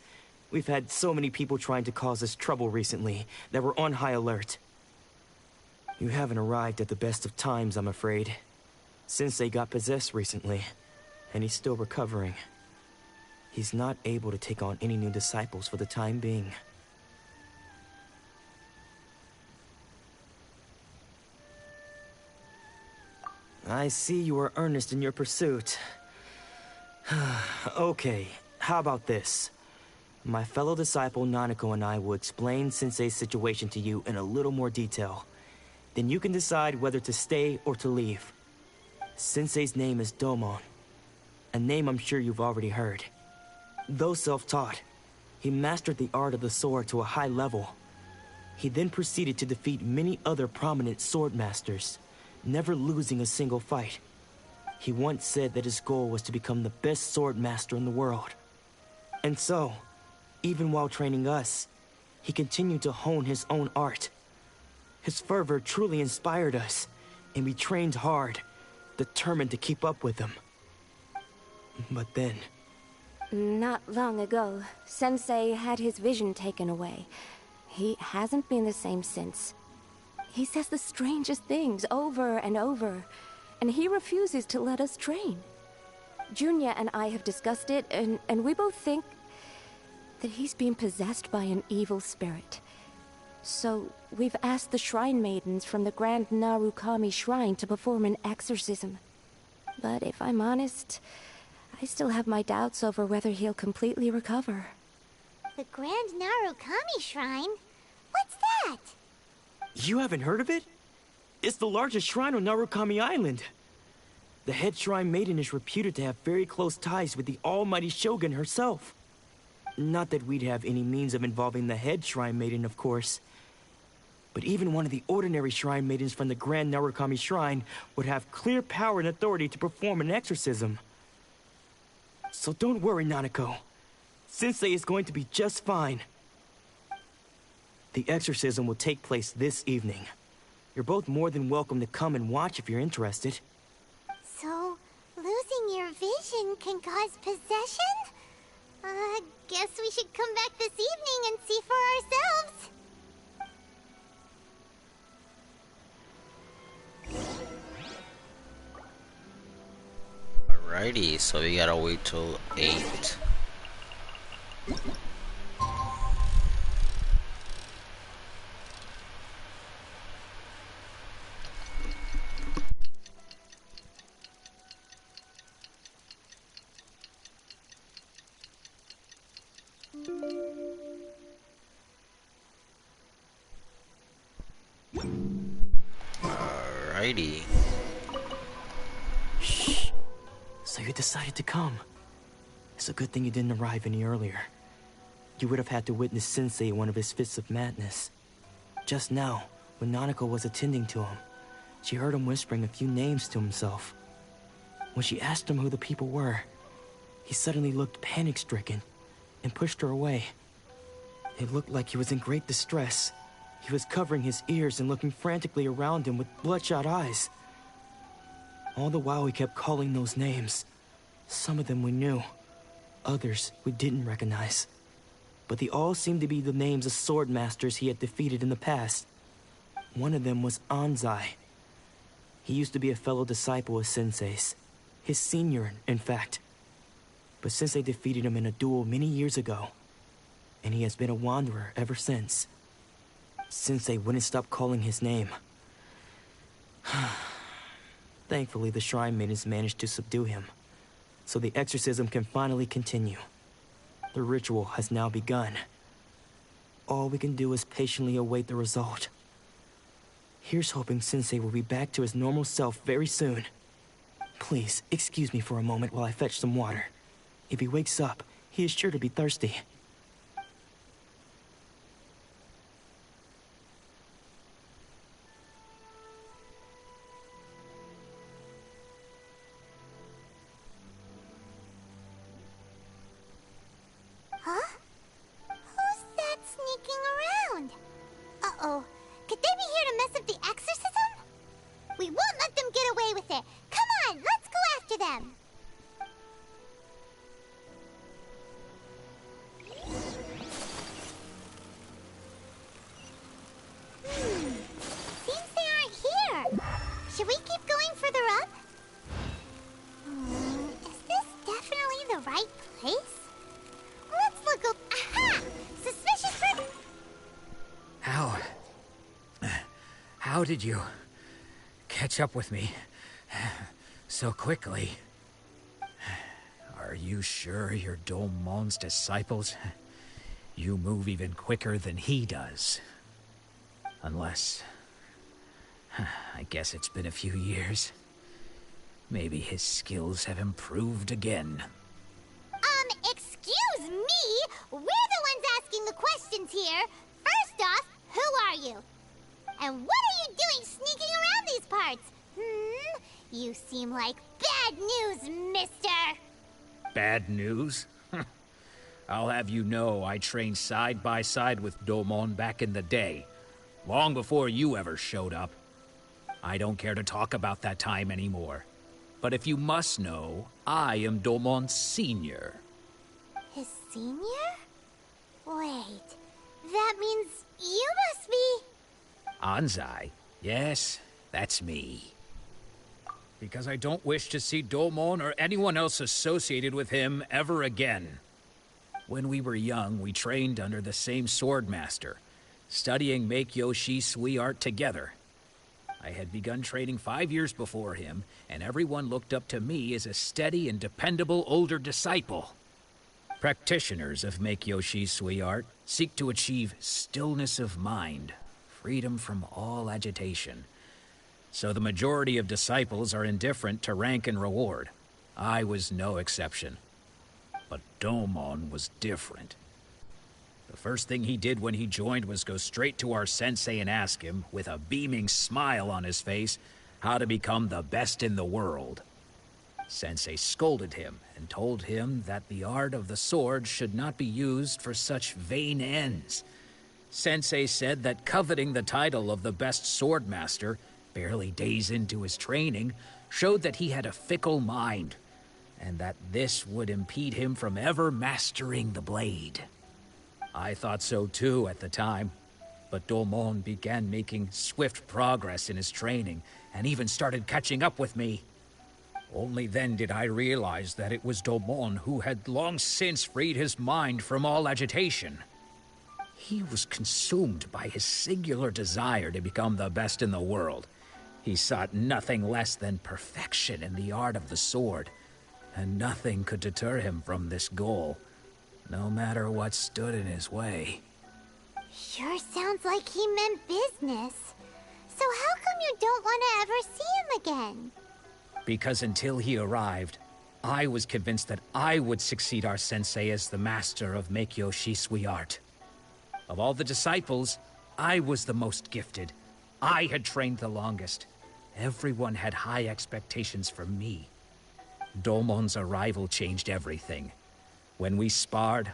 We've had so many people trying to cause us trouble recently that we're on high alert. You haven't arrived at the best of times, I'm afraid. Sensei got possessed recently, and he's still recovering. He's not able to take on any new disciples for the time being. I see you are earnest in your pursuit. Okay, how about this? My fellow disciple Nanako and I will explain Sensei's situation to you in a little more detail. Then you can decide whether to stay or to leave. Sensei's name is Domon, a name I'm sure you've already heard. Though self-taught, he mastered the art of the sword to a high level. He then proceeded to defeat many other prominent sword masters, never losing a single fight. He once said that his goal was to become the best sword master in the world. And so, even while training us, he continued to hone his own art. His fervor truly inspired us, and we trained hard, determined to keep up with him. But then... Not long ago, Sensei had his vision taken away. He hasn't been the same since. He says the strangest things over and over, and he refuses to let us train. Junya and I have discussed it, and we both think that he's being possessed by an evil spirit. So, we've asked the Shrine Maidens from the Grand Narukami Shrine to perform an exorcism. But if I'm honest, I still have my doubts over whether he'll completely recover. The Grand Narukami Shrine? What's that? You haven't heard of it? It's the largest shrine on Narukami Island. The head shrine maiden is reputed to have very close ties with the almighty Shogun herself. Not that we'd have any means of involving the head shrine maiden, of course. But even one of the ordinary shrine maidens from the Grand Narukami Shrine would have clear power and authority to perform an exorcism. So don't worry, Nanako. Sensei is going to be just fine. The exorcism will take place this evening. You're both more than welcome to come and watch if you're interested. So, losing your vision can cause possession? Guess we should come back this evening and see for ourselves. Alrighty, so we gotta wait till 8. Alrighty. Shh. So you decided to come. It's a good thing you didn't arrive any earlier. You would have had to witness Sensei in one of his fits of madness. Just now, when Nanako was attending to him, she heard him whispering a few names to himself. When she asked him who the people were, he suddenly looked panic-stricken and pushed her away. It looked like he was in great distress. He was covering his ears and looking frantically around him with bloodshot eyes. All the while he kept calling those names. Some of them we knew, others we didn't recognize. But they all seemed to be the names of sword masters he had defeated in the past. One of them was Anzai. He used to be a fellow disciple of Sensei's. His senior, in fact. But Sensei defeated him in a duel many years ago, and he has been a wanderer ever since. Sensei wouldn't stop calling his name. Thankfully, the Shrine Maidens managed to subdue him, so the exorcism can finally continue. The ritual has now begun. All we can do is patiently await the result. Here's hoping Sensei will be back to his normal self very soon. Please, excuse me for a moment while I fetch some water. If he wakes up, he is sure to be thirsty. Huh? Who's that sneaking around? How did you catch up with me so quickly? Are you sure you're Domon's disciples? You move even quicker than he does. Unless... I guess it's been a few years. Maybe his skills have improved again. Excuse me? We're the ones asking the questions here. First off, who are you? And what are you doing sneaking around these parts? You seem like bad news, mister! Bad news? I'll have you know I trained side by side with Domon back in the day, long before you ever showed up. I don't care to talk about that time anymore. But if you must know, I am Domon's senior. His senior? Wait, that means you must be... Anzai? Yes, that's me. Because I don't wish to see Domon or anyone else associated with him ever again. When we were young, we trained under the same swordmaster, studying Make-Yoshi Sui art together. I had begun training 5 years before him, and everyone looked up to me as a steady and dependable older disciple. Practitioners of Make-Yoshi Sui art seek to achieve stillness of mind, freedom from all agitation. So the majority of disciples are indifferent to rank and reward. I was no exception. But Domon was different. The first thing he did when he joined was go straight to our sensei and ask him, with a beaming smile on his face, how to become the best in the world. Sensei scolded him and told him that the art of the sword should not be used for such vain ends. Sensei said that coveting the title of the best swordmaster, barely days into his training, showed that he had a fickle mind, and that this would impede him from ever mastering the blade. I thought so too at the time, but Domon began making swift progress in his training, and even started catching up with me. Only then did I realize that it was Domon who had long since freed his mind from all agitation. He was consumed by his singular desire to become the best in the world. He sought nothing less than perfection in the art of the sword, and nothing could deter him from this goal, no matter what stood in his way. Sure sounds like he meant business. So how come you don't want to ever see him again? Because until he arrived, I was convinced that I would succeed our sensei as the master of Make-Yoshi Sui art. Of all the disciples, I was the most gifted. I had trained the longest. Everyone had high expectations from me. Domon's arrival changed everything. When we sparred,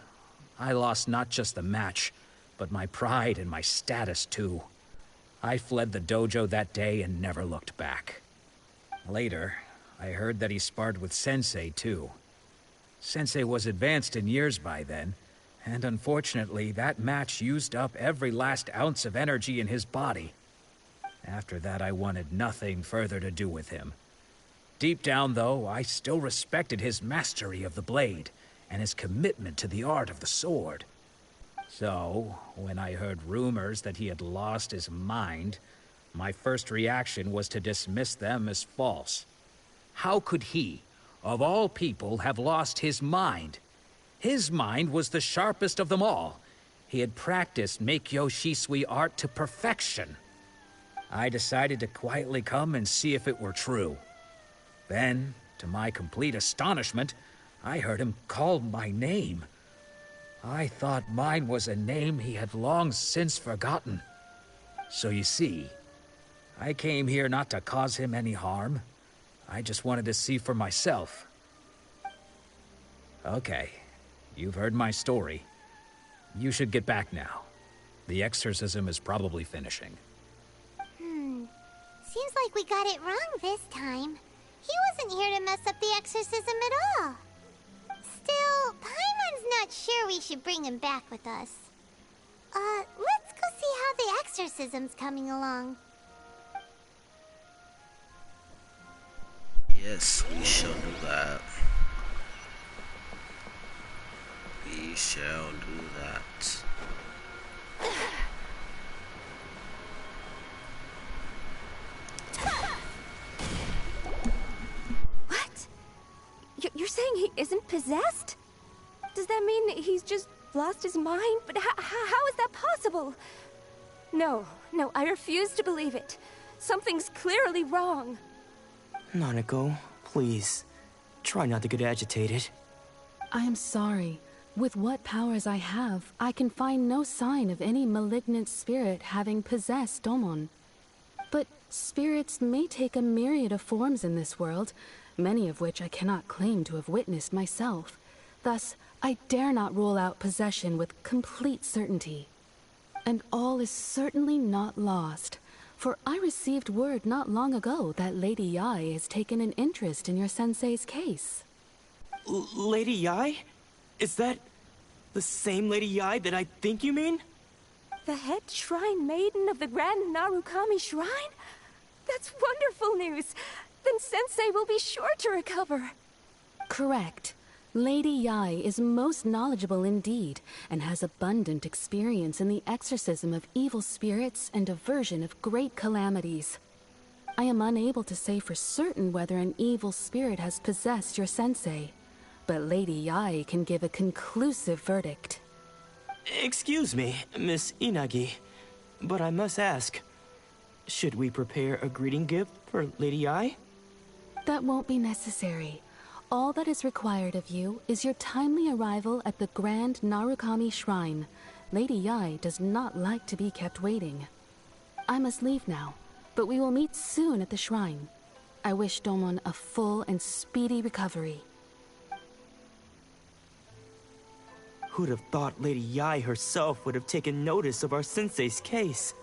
I lost not just the match, but my pride and my status too. I fled the dojo that day and never looked back. Later, I heard that he sparred with Sensei too. Sensei was advanced in years by then, and unfortunately that match used up every last ounce of energy in his body. After that, I wanted nothing further to do with him. Deep down, though, I still respected his mastery of the blade and his commitment to the art of the sword. So, when I heard rumors that he had lost his mind, my first reaction was to dismiss them as false. How could he, of all people, have lost his mind? His mind was the sharpest of them all. He had practiced Make-Yoshi Sui art to perfection. I decided to quietly come and see if it were true. Then, to my complete astonishment, I heard him call my name. I thought mine was a name he had long since forgotten. So you see, I came here not to cause him any harm. I just wanted to see for myself. Okay, you've heard my story. You should get back now. The exorcism is probably finishing. Seems like we got it wrong this time. He wasn't here to mess up the exorcism at all. Still, Paimon's not sure we should bring him back with us. Let's go see how the exorcism's coming along. Yes, we shall do that. We shall do that. isn't possessed? Does that mean he's just lost his mind? But how is that possible? No, I refuse to believe it. Something's clearly wrong. Nanako, please. Try not to get agitated. I am sorry. With what powers I have, I can find no sign of any malignant spirit having possessed Domon. But spirits may take a myriad of forms in this world, many of which I cannot claim to have witnessed myself. Thus, I dare not rule out possession with complete certainty. And all is certainly not lost, for I received word not long ago that Lady Yae has taken an interest in your sensei's case. Lady Yae? Is that the same Lady Yae that I think you mean? The head shrine maiden of the Grand Narukami Shrine? That's wonderful news! Then Sensei will be sure to recover. Correct. Lady Yae is most knowledgeable indeed, and has abundant experience in the exorcism of evil spirits and aversion of great calamities. I am unable to say for certain whether an evil spirit has possessed your sensei, but Lady Yae can give a conclusive verdict. Excuse me, Miss Inagi, but I must ask, should we prepare a greeting gift for Lady Yae? That won't be necessary. All that is required of you is your timely arrival at the Grand Narukami Shrine. Lady Yae does not like to be kept waiting. I must leave now, but we will meet soon at the shrine. I wish Domon a full and speedy recovery. Who'd have thought Lady Yae herself would have taken notice of our sensei's case?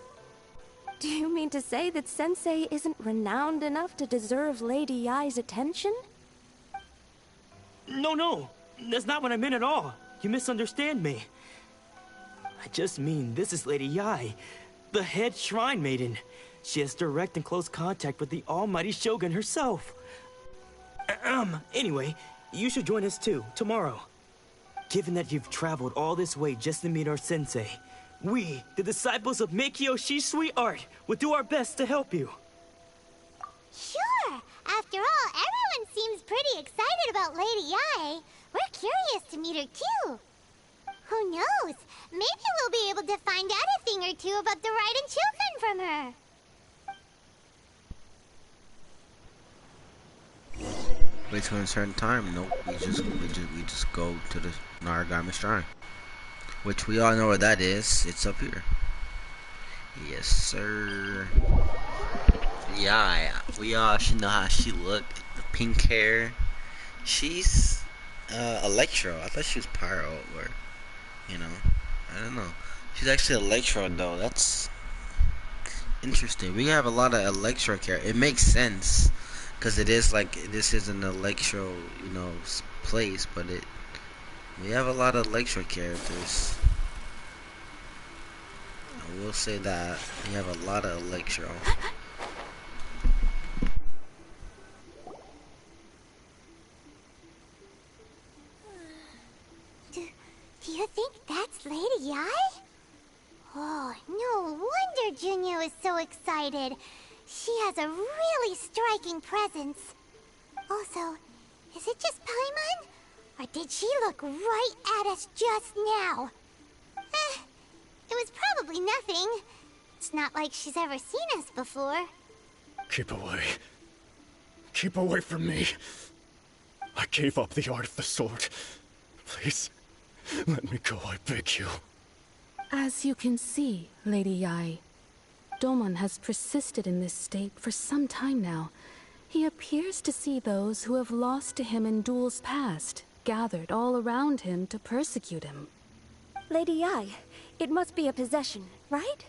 Do you mean to say that Sensei isn't renowned enough to deserve Lady Yae's attention? No, that's not what I meant at all. You misunderstand me. I just mean this is Lady Yae, the head shrine maiden. She has direct and close contact with the almighty Shogun herself. Anyway, you should join us too, tomorrow. Given that you've traveled all this way just to meet our sensei, we, the disciples of Meikyo Shisui Art, will do our best to help you. Sure! After all, everyone seems pretty excited about Lady Yae. We're curious to meet her too. Who knows? Maybe we'll be able to find out a thing or two about the Raiden children from her. Wait till a certain time. Nope, we just go to the Narugami Shrine, which we all know where that is. It's up here. Yes, sir. Yeah, we all should know how she looked. The pink hair. She's Electro. I thought she was Pyro, or I don't know. She's actually Electro though. That's interesting. We have a lot of Electro characters. It makes sense. Because it is like, this is an Electro, place, but we have a lot of Electro characters. I will say that. We have a lot of Electro. Do you think that's Lady Yae? Oh, no wonder Junyo is so excited. She has a really striking presence. Also, is it just Paimon? Or did she look right at us just now? It was probably nothing. It's not like she's ever seen us before. Keep away. Keep away from me. I gave up the art of the sword. Please, let me go, I beg you. As you can see, Lady Yae, Domon has persisted in this state for some time now. He appears to see those who have lost to him in duels past, gathered all around him to persecute him. Lady Yae, it must be a possession, right?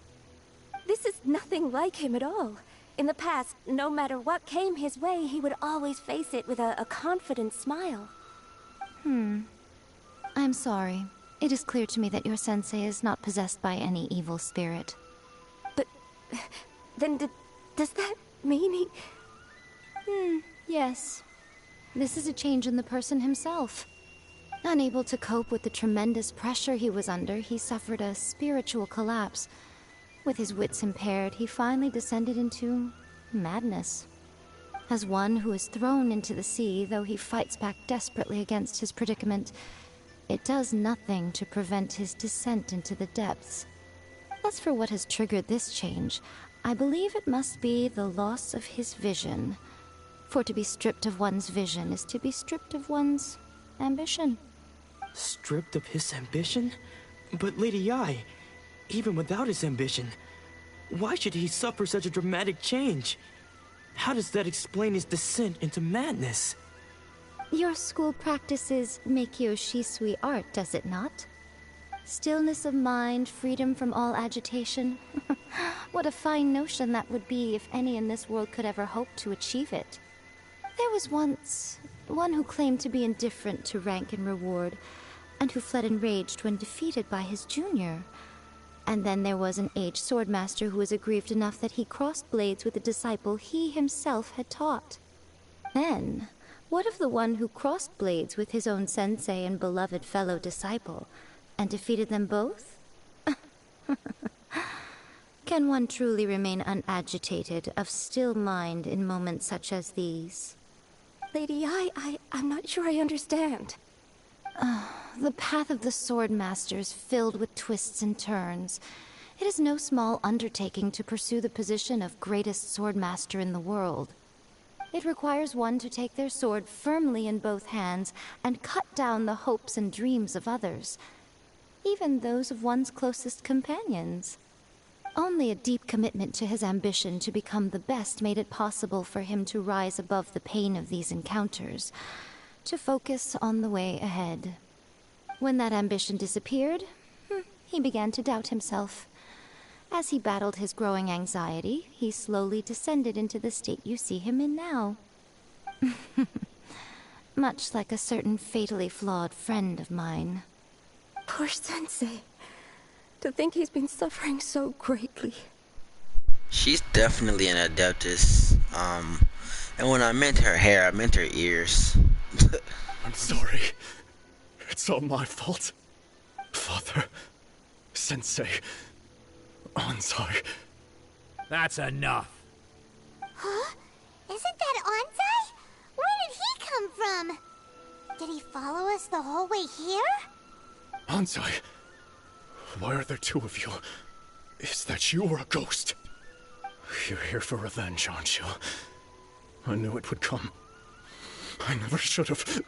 This is nothing like him at all. In the past, no matter what came his way, he would always face it with a confident smile. I'm sorry. It is clear to me that your sensei is not possessed by any evil spirit. But then does that mean he... Yes. This is a change in the person himself. Unable to cope with the tremendous pressure he was under, he suffered a spiritual collapse. With his wits impaired, he finally descended into madness. As one who is thrown into the sea, though he fights back desperately against his predicament, it does nothing to prevent his descent into the depths. As for what has triggered this change, I believe it must be the loss of his vision. For to be stripped of one's vision is to be stripped of one's ambition. Stripped of his ambition? But Lady Yi, even without his ambition, why should he suffer such a dramatic change? How does that explain his descent into madness? Your school practices Meikyo Shisui art, does it not? Stillness of mind, freedom from all agitation. What a fine notion that would be if any in this world could ever hope to achieve it. There was once one who claimed to be indifferent to rank and reward, and who fled enraged when defeated by his junior. And then there was an aged swordmaster who was aggrieved enough that he crossed blades with a disciple he himself had taught. Then, what of the one who crossed blades with his own sensei and beloved fellow disciple, and defeated them both? Can one truly remain unagitated, of still mind in moments such as these? Lady I'm not sure I understand. The path of the Swordmaster is filled with twists and turns. It is no small undertaking to pursue the position of greatest Swordmaster in the world. It requires one to take their sword firmly in both hands and cut down the hopes and dreams of others, even those of one's closest companions. Only a deep commitment to his ambition to become the best made it possible for him to rise above the pain of these encounters, to focus on the way ahead. When that ambition disappeared, he began to doubt himself. As he battled his growing anxiety, he slowly descended into the state you see him in now. Much like a certain fatally flawed friend of mine. Poor Sensei. To think he's been suffering so greatly. She's definitely an Adeptus. And when I meant her hair, I meant her ears. I'm sorry. It's all my fault. Father, Sensei, Ansai. That's enough. Huh? Isn't that Ansai? Where did he come from? Did he follow us the whole way here? Ansai, why are there two of you? Is that you or a ghost? You're here for revenge, aren't you? I knew it would come. I never should have.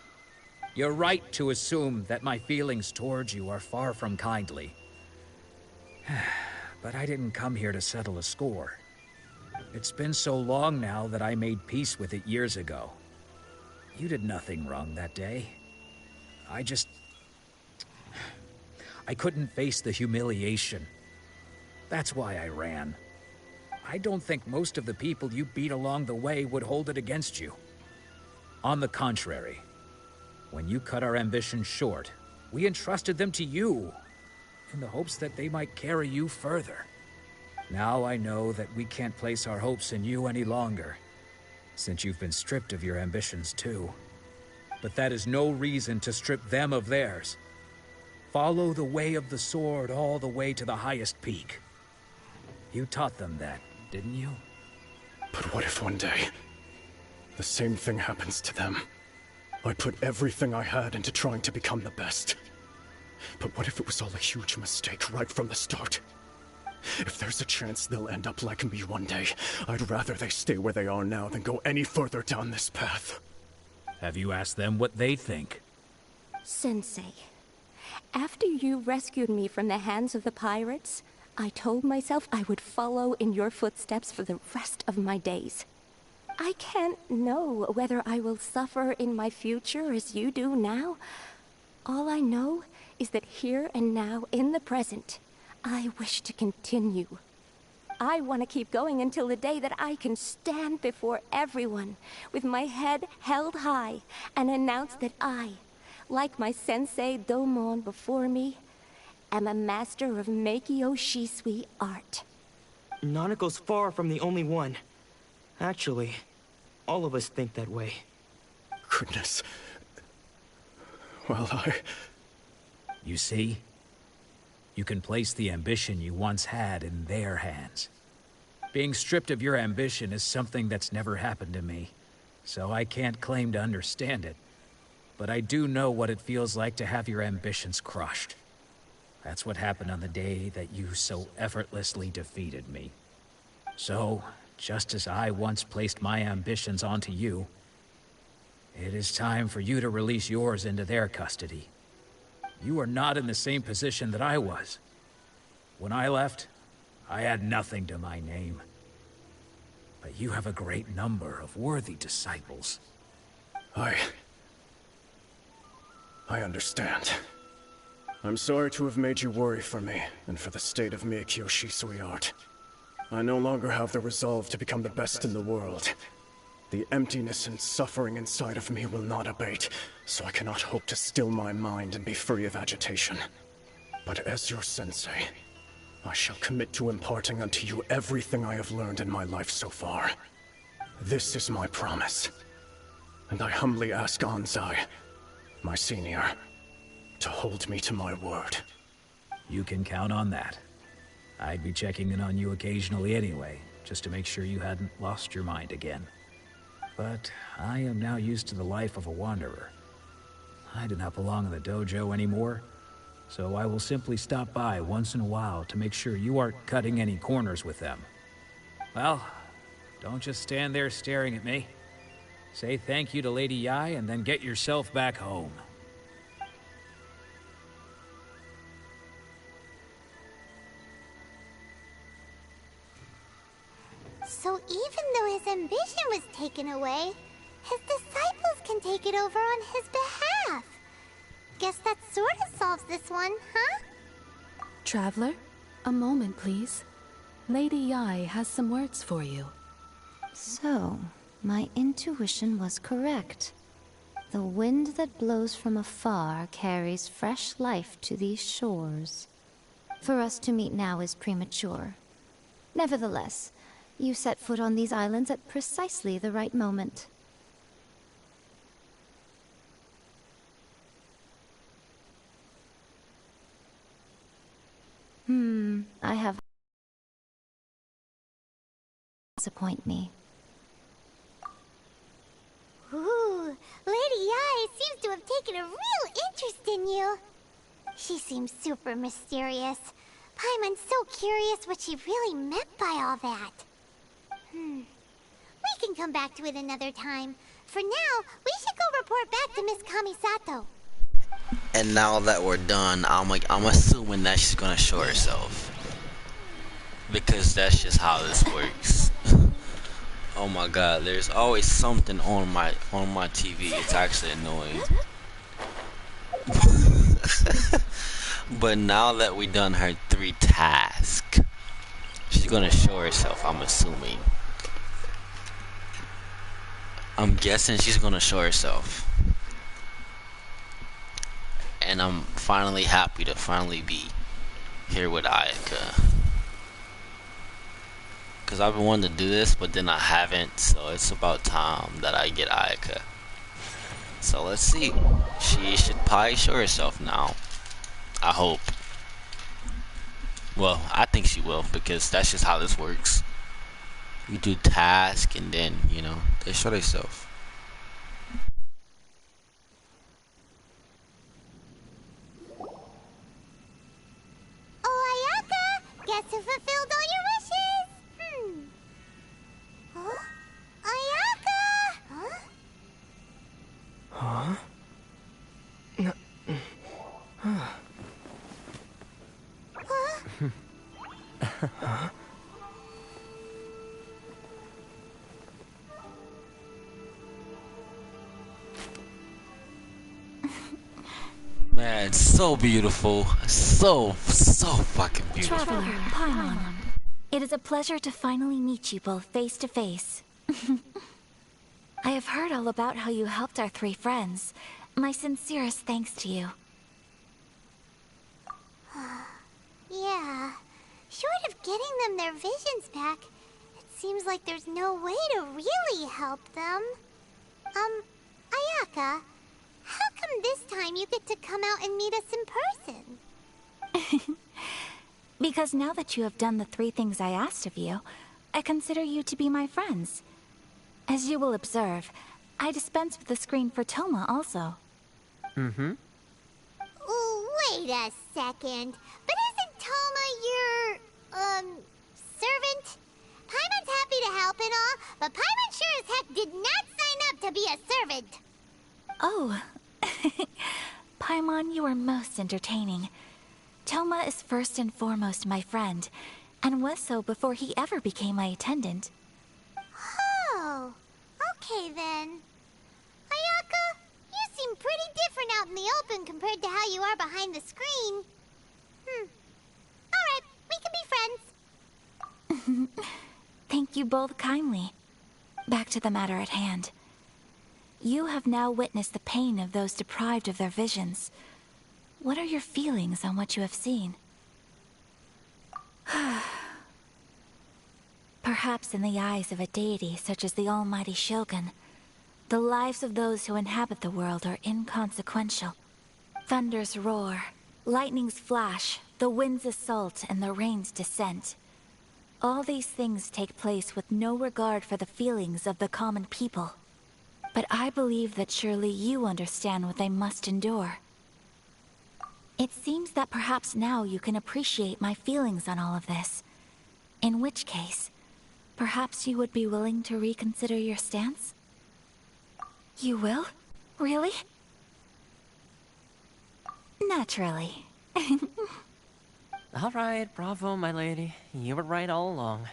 You're right to assume that my feelings towards you are far from kindly. But I didn't come here to settle a score. It's been so long now that I made peace with it years ago. You did nothing wrong that day. I couldn't face the humiliation. That's why I ran. I don't think most of the people you beat along the way would hold it against you. On the contrary, when you cut our ambitions short, we entrusted them to you, in the hopes that they might carry you further. Now I know that we can't place our hopes in you any longer, since you've been stripped of your ambitions too. But that is no reason to strip them of theirs. Follow the way of the sword all the way to the highest peak. You taught them that, didn't you? But what if one day, the same thing happens to them? I put everything I had into trying to become the best. But what if it was all a huge mistake right from the start? If there's a chance they'll end up like me one day, I'd rather they stay where they are now than go any further down this path. Have you asked them what they think? Sensei, after you rescued me from the hands of the pirates, I told myself I would follow in your footsteps for the rest of my days. I can't know whether I will suffer in my future as you do now. All I know is that here and now, in the present, I wish to continue. I want to keep going until the day that I can stand before everyone with my head held high and announce that I, like my sensei Domon before me, am a master of Meikyo Shisui art. Nanako's far from the only one. Actually, all of us think that way. Goodness. Well, You see? You can place the ambition you once had in their hands. Being stripped of your ambition is something that's never happened to me. so I can't claim to understand it. But I do know what it feels like to have your ambitions crushed. That's what happened on the day that you so effortlessly defeated me. So, just as I once placed my ambitions onto you, it is time for you to release yours into their custody. You are not in the same position that I was. When I left, I had nothing to my name. But you have a great number of worthy disciples. I understand. I'm sorry to have made you worry for me, and for the state of Miyakyo Shisui art. I no longer have the resolve to become the best in the world. The emptiness and suffering inside of me will not abate, so I cannot hope to still my mind and be free of agitation. But as your sensei, I shall commit to imparting unto you everything I have learned in my life so far. This is my promise. And I humbly ask Anzai, my senior, to hold me to my word. You can count on that. I'd be checking in on you occasionally anyway, just to make sure you hadn't lost your mind again. But I am now used to the life of a wanderer. I do not belong in the dojo anymore, so I will simply stop by once in a while to make sure you aren't cutting any corners with them. Well, don't just stand there staring at me. Say thank you to Lady Yai and then get yourself back home. So even though his ambition was taken away, his disciples can take it over on his behalf. Guess that sort of solves this one, huh? Traveler, a moment, please. Lady Yai has some words for you. So, my intuition was correct. The wind that blows from afar carries fresh life to these shores. For us to meet now is premature. Nevertheless, you set foot on these islands at precisely the right moment. I have... disappoint me. Ooh, Lady Yai seems to have taken a real interest in you. She seems super mysterious. Paimon's so curious what she really meant by all that. We can come back to it another time. For now, we should go report back to Miss Kamisato. And now that we're done, I'm assuming that she's gonna show herself, because that's just how this works. Oh my god, there's always something on my TV. It's actually annoying. But now that we done her 3 tasks, she's gonna show herself, I'm assuming. I'm guessing she's gonna show herself. And I'm finally happy to finally be here with Ayaka. Cause I've been wanting to do this, but then I haven't, so it's about time that I get Ayaka. So let's see. She should probably show herself now. I hope. Well, I think she will, because that's just how this works. You do task and then, you know, they show themselves. Oh, Ayaka! Guess who fulfilled all your wishes? Huh? Ayaka! Huh? Huh? Man, so beautiful. So fucking beautiful. Traveler, Paimon. It is a pleasure to finally meet you both face to face. I have heard all about how you helped our 3 friends. My sincerest thanks to you. Yeah. Short of getting them their visions back, it seems like there's no way to really help them. Ayaka, how come this time you get to come out and meet us in person? Because now that you have done the 3 things I asked of you, I consider you to be my friends. As you will observe, I dispensed with the screen for Toma also. Mm-hmm. Wait a second. But isn't Toma your, servant? Paimon's happy to help and all, but Paimon sure as heck did not sign up to be a servant. Oh. Paimon, you are most entertaining. Toma is first and foremost my friend, and was so before he ever became my attendant. Oh, okay then. Ayaka, you seem pretty different out in the open compared to how you are behind the screen. Alright, we can be friends. Thank you both kindly. Back to the matter at hand. You have now witnessed the pain of those deprived of their visions. What are your feelings on what you have seen? Perhaps in the eyes of a deity such as the almighty Shogun, the lives of those who inhabit the world are inconsequential. Thunders roar, lightnings flash, the winds assault, and the rains descent. All these things take place with no regard for the feelings of the common people. But I believe that surely you understand what they must endure. It seems that perhaps now you can appreciate my feelings on all of this. In which case, perhaps you would be willing to reconsider your stance? You will? Really? Naturally. Alright, bravo, my lady. You were right all along.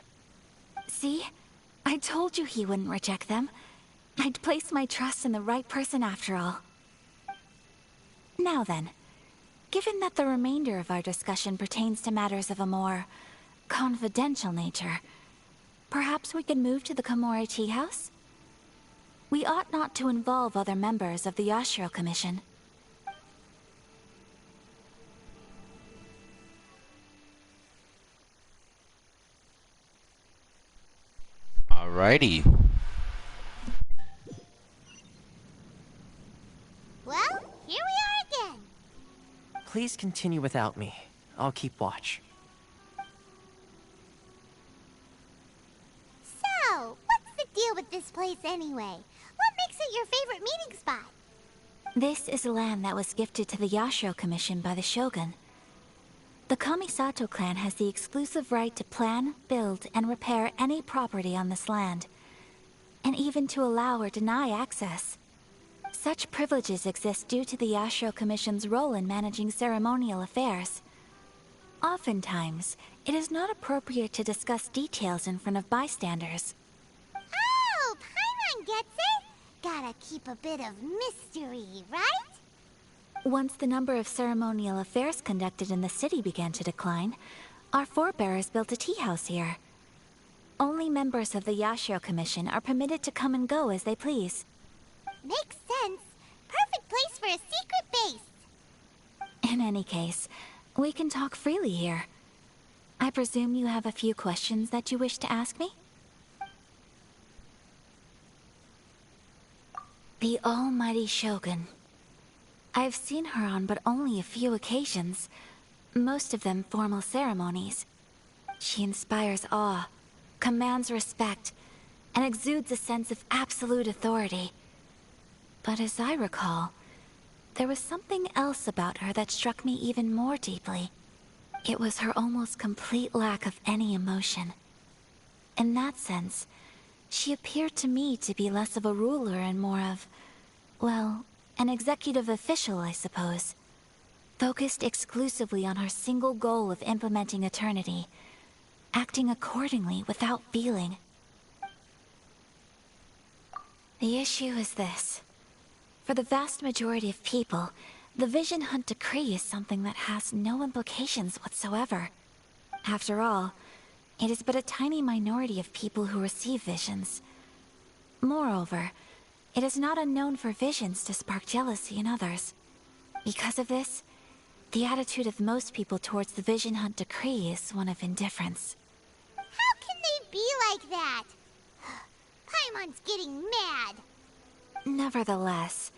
See? I told you he wouldn't reject them. I'd placed my trust in the right person after all. Now then, given that the remainder of our discussion pertains to matters of a more confidential nature, perhaps we could move to the Komore Tea House? We ought not to involve other members of the Yashiro Commission. Alrighty. Well, here we are again. Please continue without me. I'll keep watch. So, what's the deal with this place anyway? What makes it your favorite meeting spot? This is land that was gifted to the Yashiro Commission by the Shogun. The Kamisato clan has the exclusive right to plan, build, and repair any property on this land, and even to allow or deny access. Such privileges exist due to the Yashiro Commission's role in managing ceremonial affairs. Oftentimes, it is not appropriate to discuss details in front of bystanders. Oh, Paimon gets it. Gotta keep a bit of mystery, right? Once the number of ceremonial affairs conducted in the city began to decline, our forebears built a tea house here. Only members of the Yashiro Commission are permitted to come and go as they please. Makes sense. Perfect place for a secret base. In any case, we can talk freely here. I presume you have a few questions that you wish to ask me? The almighty Shogun. I've seen her on but only a few occasions, most of them formal ceremonies. She inspires awe, commands respect, and exudes a sense of absolute authority. But as I recall, there was something else about her that struck me even more deeply. It was her almost complete lack of any emotion. In that sense, she appeared to me to be less of a ruler and more of, well, an executive official, I suppose. Focused exclusively on her single goal of implementing eternity, acting accordingly without feeling. The issue is this. For the vast majority of people, the Vision Hunt Decree is something that has no implications whatsoever. After all, it is but a tiny minority of people who receive visions. Moreover, it is not unknown for visions to spark jealousy in others. Because of this, the attitude of most people towards the Vision Hunt Decree is one of indifference. How can they be like that? Paimon's getting mad. Nevertheless,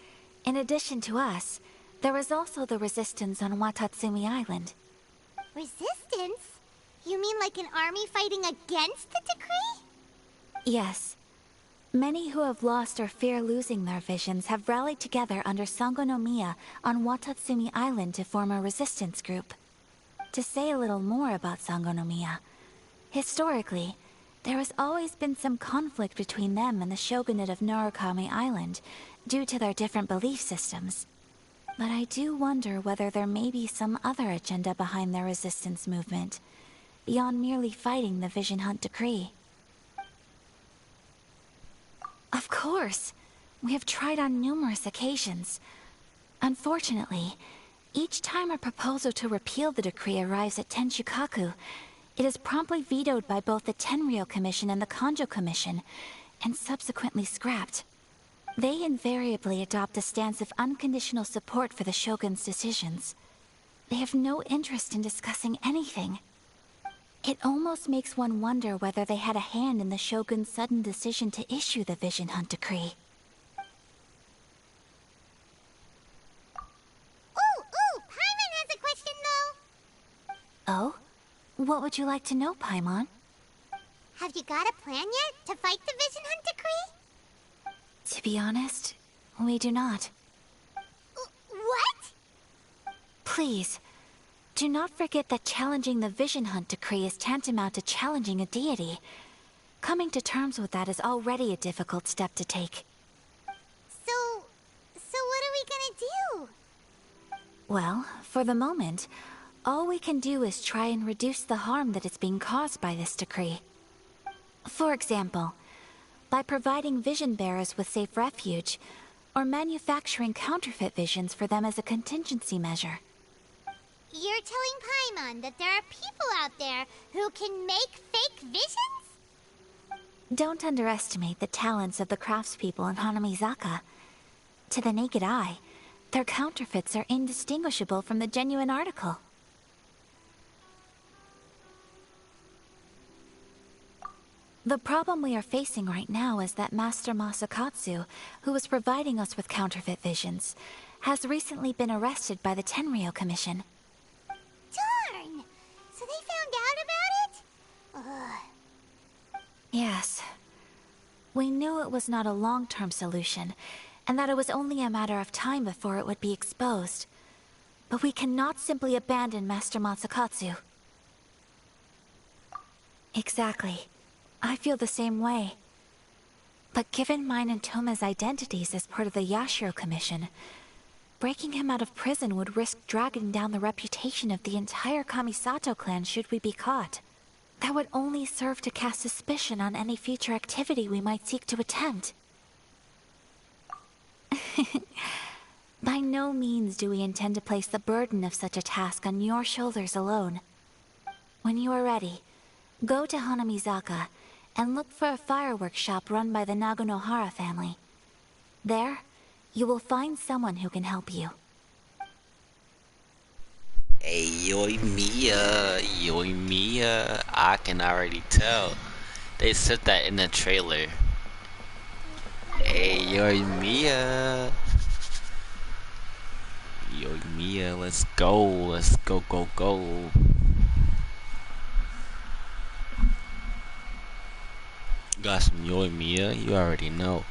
in addition to us, there is also the resistance on Watatsumi Island. Resistance? You mean like an army fighting against the decree? Yes. Many who have lost or fear losing their visions have rallied together under Sangonomiya on Watatsumi Island to form a resistance group. To say a little more about Sangonomiya, historically, there has always been some conflict between them and the shogunate of Narukami Island due to their different belief systems. But I do wonder whether there may be some other agenda behind their resistance movement, beyond merely fighting the Vision Hunt decree. Of course, we have tried on numerous occasions. Unfortunately, each time a proposal to repeal the decree arrives at Tenshukaku, it is promptly vetoed by both the Tenryou Commission and the Kanjo Commission, and subsequently scrapped. They invariably adopt a stance of unconditional support for the Shogun's decisions. They have no interest in discussing anything. It almost makes one wonder whether they had a hand in the Shogun's sudden decision to issue the Vision Hunt decree. Ooh, Paimon has a question though. Oh? What would you like to know, Paimon? Have you got a plan yet to fight the Vision Hunt decree? To be honest, we do not. What? Please, do not forget that challenging the Vision Hunt decree is tantamount to challenging a deity. Coming to terms with that is already a difficult step to take. So what are we gonna do? Well, for the moment, all we can do is try and reduce the harm that is being caused by this decree. For example, by providing vision bearers with safe refuge, or manufacturing counterfeit visions for them as a contingency measure. You're telling Paimon that there are people out there who can make fake visions? Don't underestimate the talents of the craftspeople in Hanamizaka. To the naked eye, their counterfeits are indistinguishable from the genuine article. The problem we are facing right now is that Master Masakatsu, who was providing us with counterfeit visions, has recently been arrested by the Tenryou Commission. Darn! So they found out about it? Ugh. Yes. We knew it was not a long-term solution, and that it was only a matter of time before it would be exposed. But we cannot simply abandon Master Masakatsu. Exactly. I feel the same way. But given mine and Toma's identities as part of the Yashiro Commission, breaking him out of prison would risk dragging down the reputation of the entire Kamisato clan should we be caught. That would only serve to cast suspicion on any future activity we might seek to attempt. By no means do we intend to place the burden of such a task on your shoulders alone. When you are ready, go to Hanamizaka and look for a fireworks shop run by the Naganohara family. There, you will find someone who can help you. Hey, Yoimiya, I can already tell. They said that in the trailer. Hey, Yoimiya. Yoimiya, let's go. Let's go, go, go. Got some Yoimiya, you already know.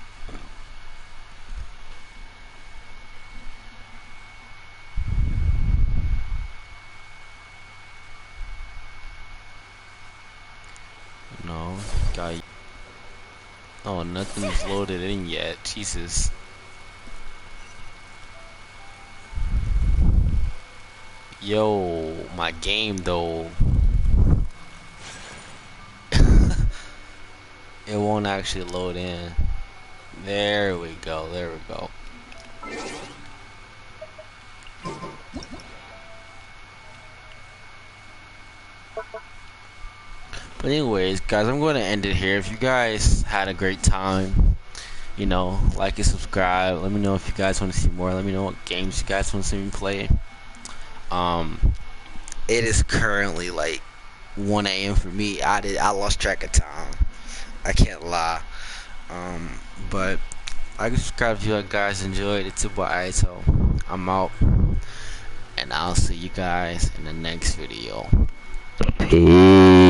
No, got. Oh, nothing's loaded in yet. Jesus. Yo, my game though. It won't actually load in. There we go, there we go. But anyways, guys, I'm going to end it here. If you guys had a great time, you know, like and subscribe. Let me know if you guys want to see more. Let me know what games you guys want to see me play. It is currently like 1 a.m. for me. I lost track of time. I can't lie. But like and subscribe if you guys enjoyed. It's your boy Aito. I'm out, and I'll see you guys in the next video. Peace.